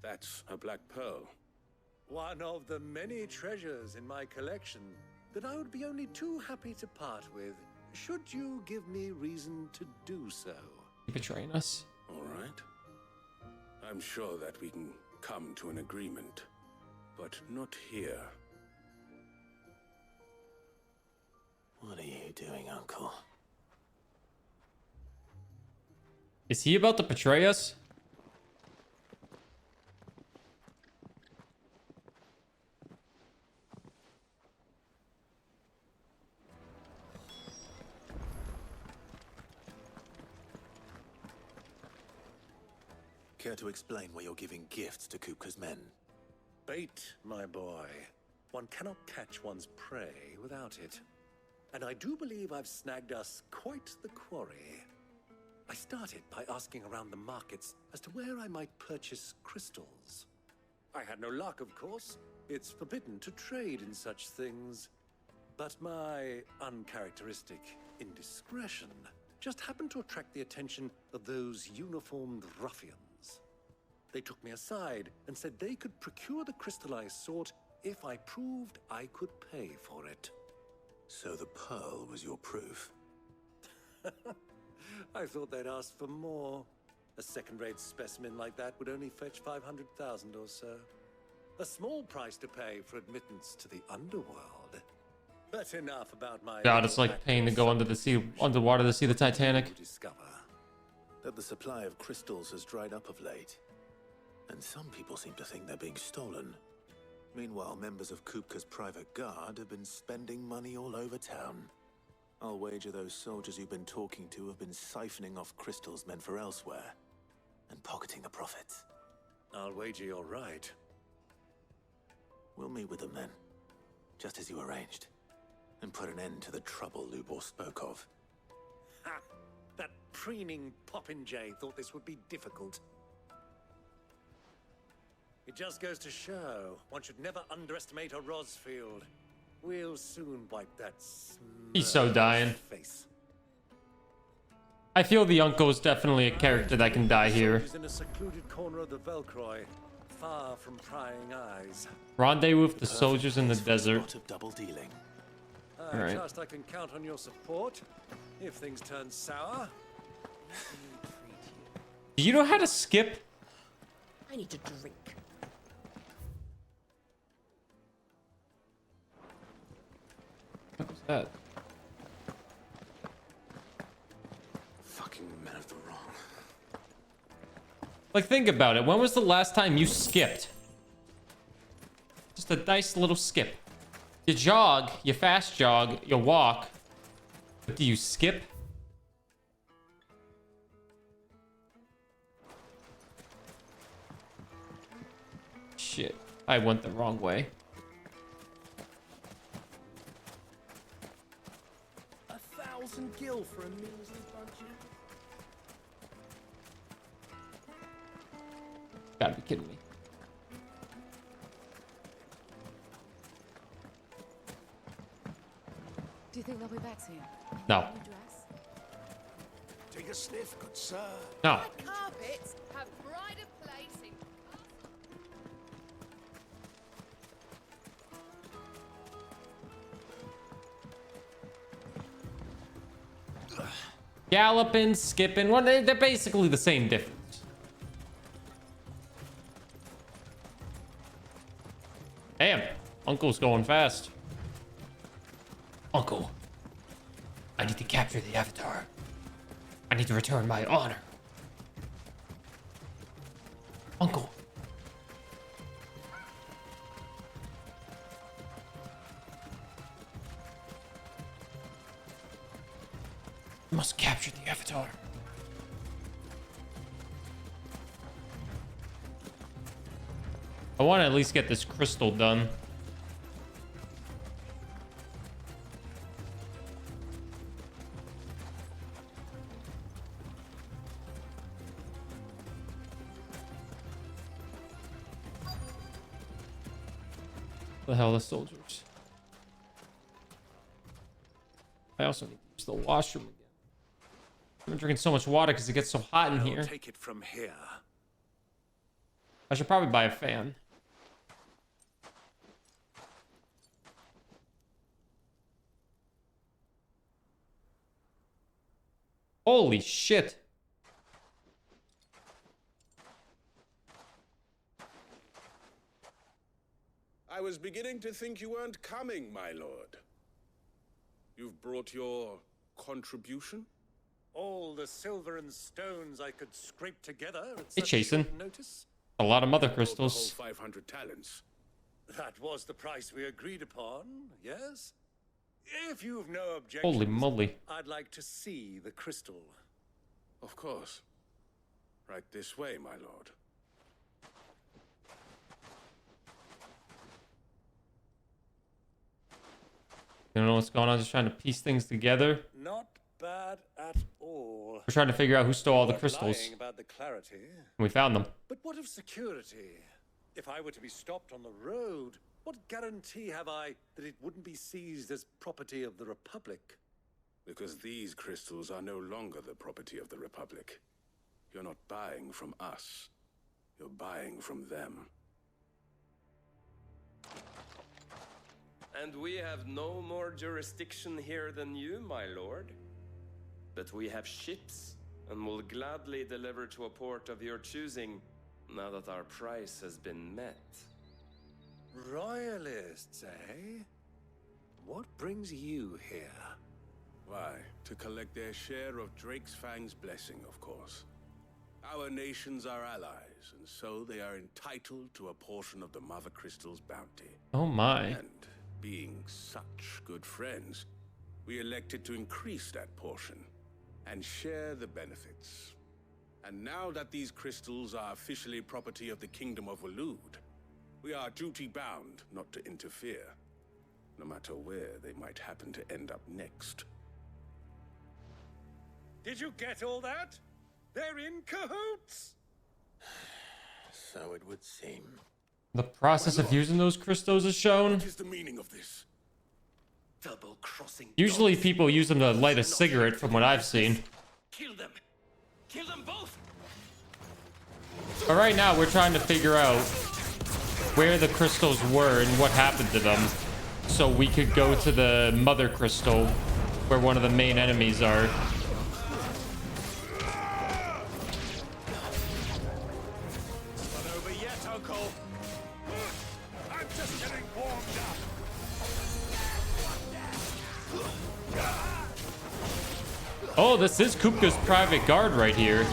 That's a black pearl. One of the many treasures in my collection that I would be only too happy to part with, should you give me reason to do so. You betraying us? All right. I'm sure that we can come to an agreement, but not here. What are you doing, Uncle? Is he about to betray us? Care to explain why you're giving gifts to Kupka's men? Bait, my boy. One cannot catch one's prey without it. And I do believe I've snagged us quite the quarry. I started by asking around the markets as to where I might purchase crystals. I had no luck, of course. It's forbidden to trade in such things. But my uncharacteristic indiscretion just happened to attract the attention of those uniformed ruffians. They took me aside and said they could procure the crystal I sought if I proved I could pay for it. So the pearl was your proof? I thought they'd ask for more. A second-rate specimen like that would only fetch 500,000 or so. A small price to pay for admittance to the underworld. But enough about my... God, it's like paying to go under the sea, underwater to see the Titanic. Discover that the supply of crystals has dried up of late, and some people seem to think they're being stolen. Meanwhile, members of Kupka's private guard have been spending money all over town. I'll wager those soldiers you've been talking to have been siphoning off crystals meant for elsewhere, and pocketing the profits. I'll wager you're right. We'll meet with them then, just as you arranged, and put an end to the trouble Lubor spoke of. Ha! That preening popinjay thought this would be difficult. It just goes to show one should never underestimate a Rosfield. We'll soon wipe that He's so dying. face. I feel the uncle's definitely a character that can die here. He's in a secluded corner of the Velcroy, far from prying eyes. Rendezvous with the soldiers in the desert. Double dealing. I Alright. trust I can count on your support if things turn sour. Do you know how to skip? I need to drink. What was that? Fucking men of the wrong. Like, think about it. When was the last time you skipped? Just a nice little skip. You jog, you fast jog, you walk. But do you skip? Shit, I went the wrong way. 1,000 gil for a measly budget. Gotta be kidding me. Do you think they'll be back soon? No. New dress? Take a sniff, good sir. No. Carpets have pride of place in... Galloping, skipping. Well, they're basically the same difference. Damn. Uncle's going fast. Uncle. I need to capture the Avatar. I need to return my honor. Uncle. I must capture the Avatar. I want to at least get this crystal done. The hell, the soldiers. I also need to use the washroom again. I'm drinking so much water because it gets so hot in I'll here. take it from here. I should probably buy a fan. Holy shit. I was beginning to think you weren't coming, my lord. You've brought your contribution? All the silver and stones I could scrape together at Hey, such Jason. short notice? A lot of mother The crystals. whole 500 talents. That was the price we agreed upon, yes? If you've no objections, Holy moly. I'd like to see the crystal. Of course. Right this way, my lord. You don't know what's going on? Just trying to piece things together. Not bad at all. We're trying to figure out who stole all the Not crystals. lying about the clarity. We found them. But what of security? If I were to be stopped on the road, what guarantee have I that it wouldn't be seized as property of the Republic? Because these crystals are no longer the property of the Republic. You're not buying from us. You're buying from them. And we have no more jurisdiction here than you, my lord. But we have ships, and will gladly deliver to a port of your choosing, now that our price has been met. Royalists, eh? What brings you here? Why, to collect their share of Drake's Fang's blessing, of course. Our nations are allies, and so they are entitled to a portion of the Mother Crystal's bounty. Oh my. And being such good friends, we elected to increase that portion and share the benefits. And now that these crystals are officially property of the Kingdom of Waloed, we are duty-bound not to interfere, no matter where they might happen to end up next. Did you get all that? They're in cahoots! So it would seem. The process of using those crystals is shown. What is the meaning of this? Double-crossing. Usually people use them to light a cigarette from what I've seen. Kill them! Kill them both! But right now we're trying to figure out where the crystals were and what happened to them. So we could go to the mother crystal where one of the main enemies are. Not over yet, Uncle. I'm just getting warmed up. Oh, this is Kupka's private guard right here.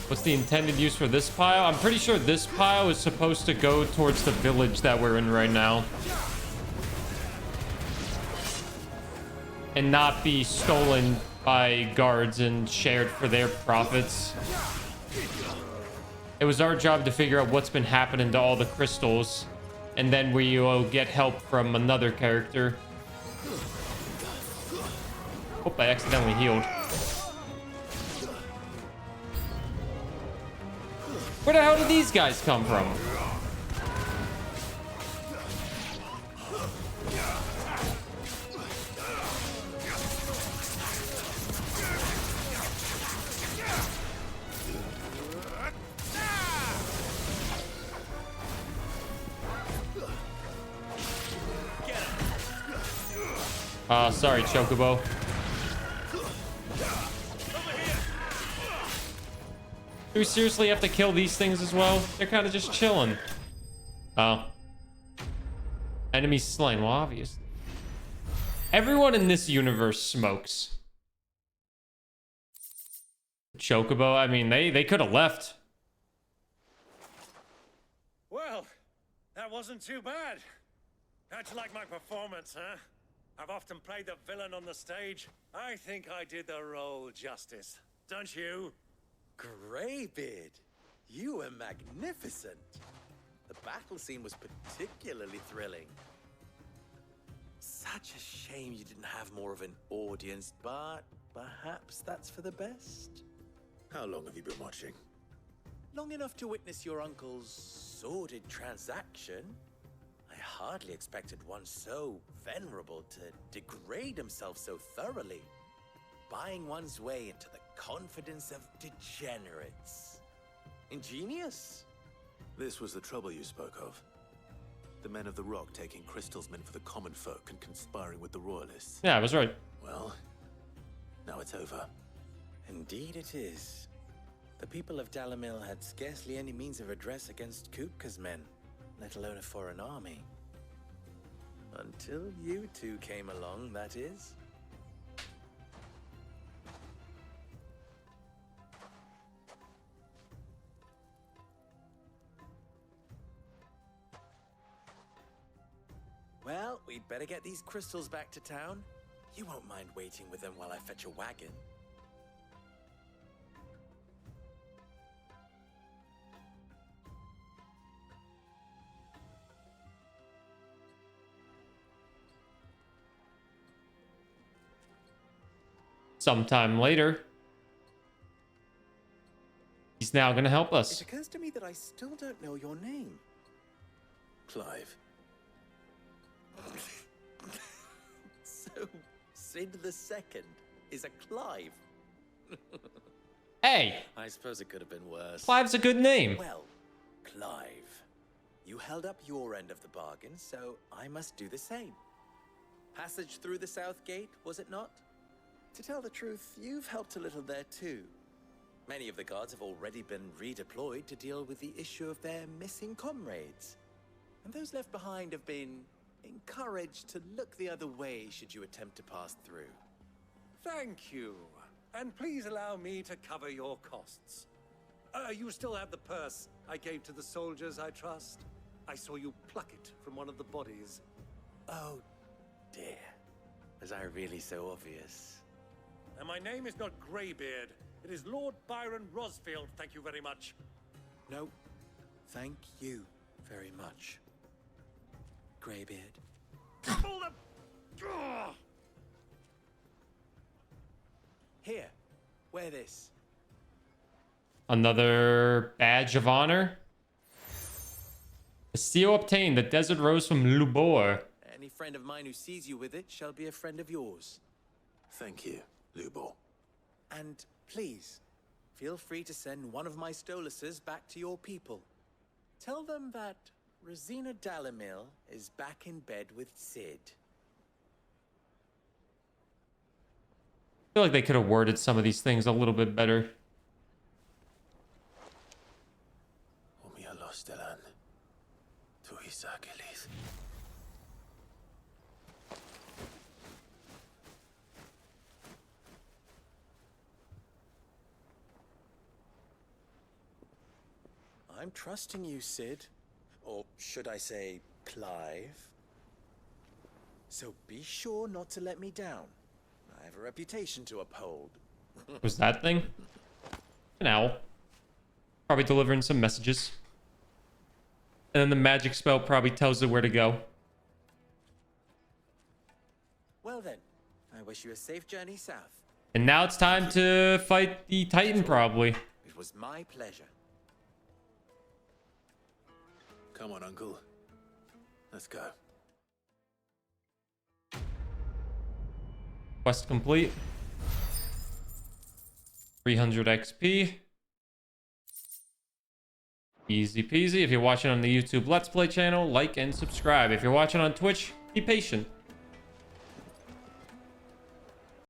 What's the intended use for this pile? I'm pretty sure this pile is supposed to go towards the village that we're in right now. And not be stolen by guards and shared for their profits. It was our job to figure out what's been happening to all the crystals And then we will get help from another character. Hope I accidentally healed. Where the hell did these guys come from? Sorry, Chocobo. Do we seriously have to kill these things as well? They're kind of just chilling. Oh. Enemies slain. Well, obviously. Everyone in this universe smokes. Chocobo, I mean, they could have left. Well, that wasn't too bad. How'd you like my performance, huh? I've often played the villain on the stage. I think I did the role justice. Don't you? Greybeard, you were magnificent. The battle scene was particularly thrilling. Such a shame you didn't have more of an audience, but perhaps that's for the best. How long have you been watching? Long enough to witness your uncle's sordid transaction. I hardly expected one so venerable to degrade himself so thoroughly, buying one's way into the confidence of degenerates. Ingenious. This was the trouble you spoke of. The men of the Rock taking crystals meant for the common folk and conspiring with the royalists. Yeah, I was right. Well, now it's over. Indeed it is. The people of Dalamil had scarcely any means of redress against Kupka's men, let alone a foreign army. Until you two came along, that is. Well, we'd better get these crystals back to town. You won't mind waiting with them while I fetch a wagon. Sometime later, he's now gonna help us. It occurs to me that I still don't know your name. Clive. So, Sid the Second is a Clive. Hey! I suppose it could have been worse. Clive's a good name. Well, Clive, you held up your end of the bargain, so I must do the same. Passage through the South Gate, was it not? To tell the truth, you've helped a little there too. Many of the guards have already been redeployed to deal with the issue of their missing comrades. And those left behind have been encouraged to look the other way should you attempt to pass through. Thank you. And please allow me to cover your costs. You still have the purse I gave to the soldiers, I trust? I saw you pluck it from one of the bodies. Oh, dear. Was I really so obvious? And my name is not Greybeard. It is Lord Byron Rosfield, thank you very much. No, thank you very much, Greybeard. Pull them! Here, wear this. Another badge of honor. The seal obtained. The desert rose from Lubor. Any friend of mine who sees you with it shall be a friend of yours. Thank you, Lubor. And please, feel free to send one of my Stoluses back to your people. Tell them that Rosina Dalamil is back in bed with Sid. I feel like they could have worded some of these things a little bit better. I'm trusting you, Sid. Or should I say, Clive? So be sure not to let me down. I have a reputation to uphold. Was that thing? An owl. Probably delivering some messages. And then the magic spell probably tells it where to go. Well then, I wish you a safe journey south. And now it's time to fight the Titan, probably. It was my pleasure. Come on, Uncle. Let's go. Quest complete. 300 XP. Easy peasy. If you're watching on the YouTube Let's Play channel, like and subscribe. If you're watching on Twitch, be patient.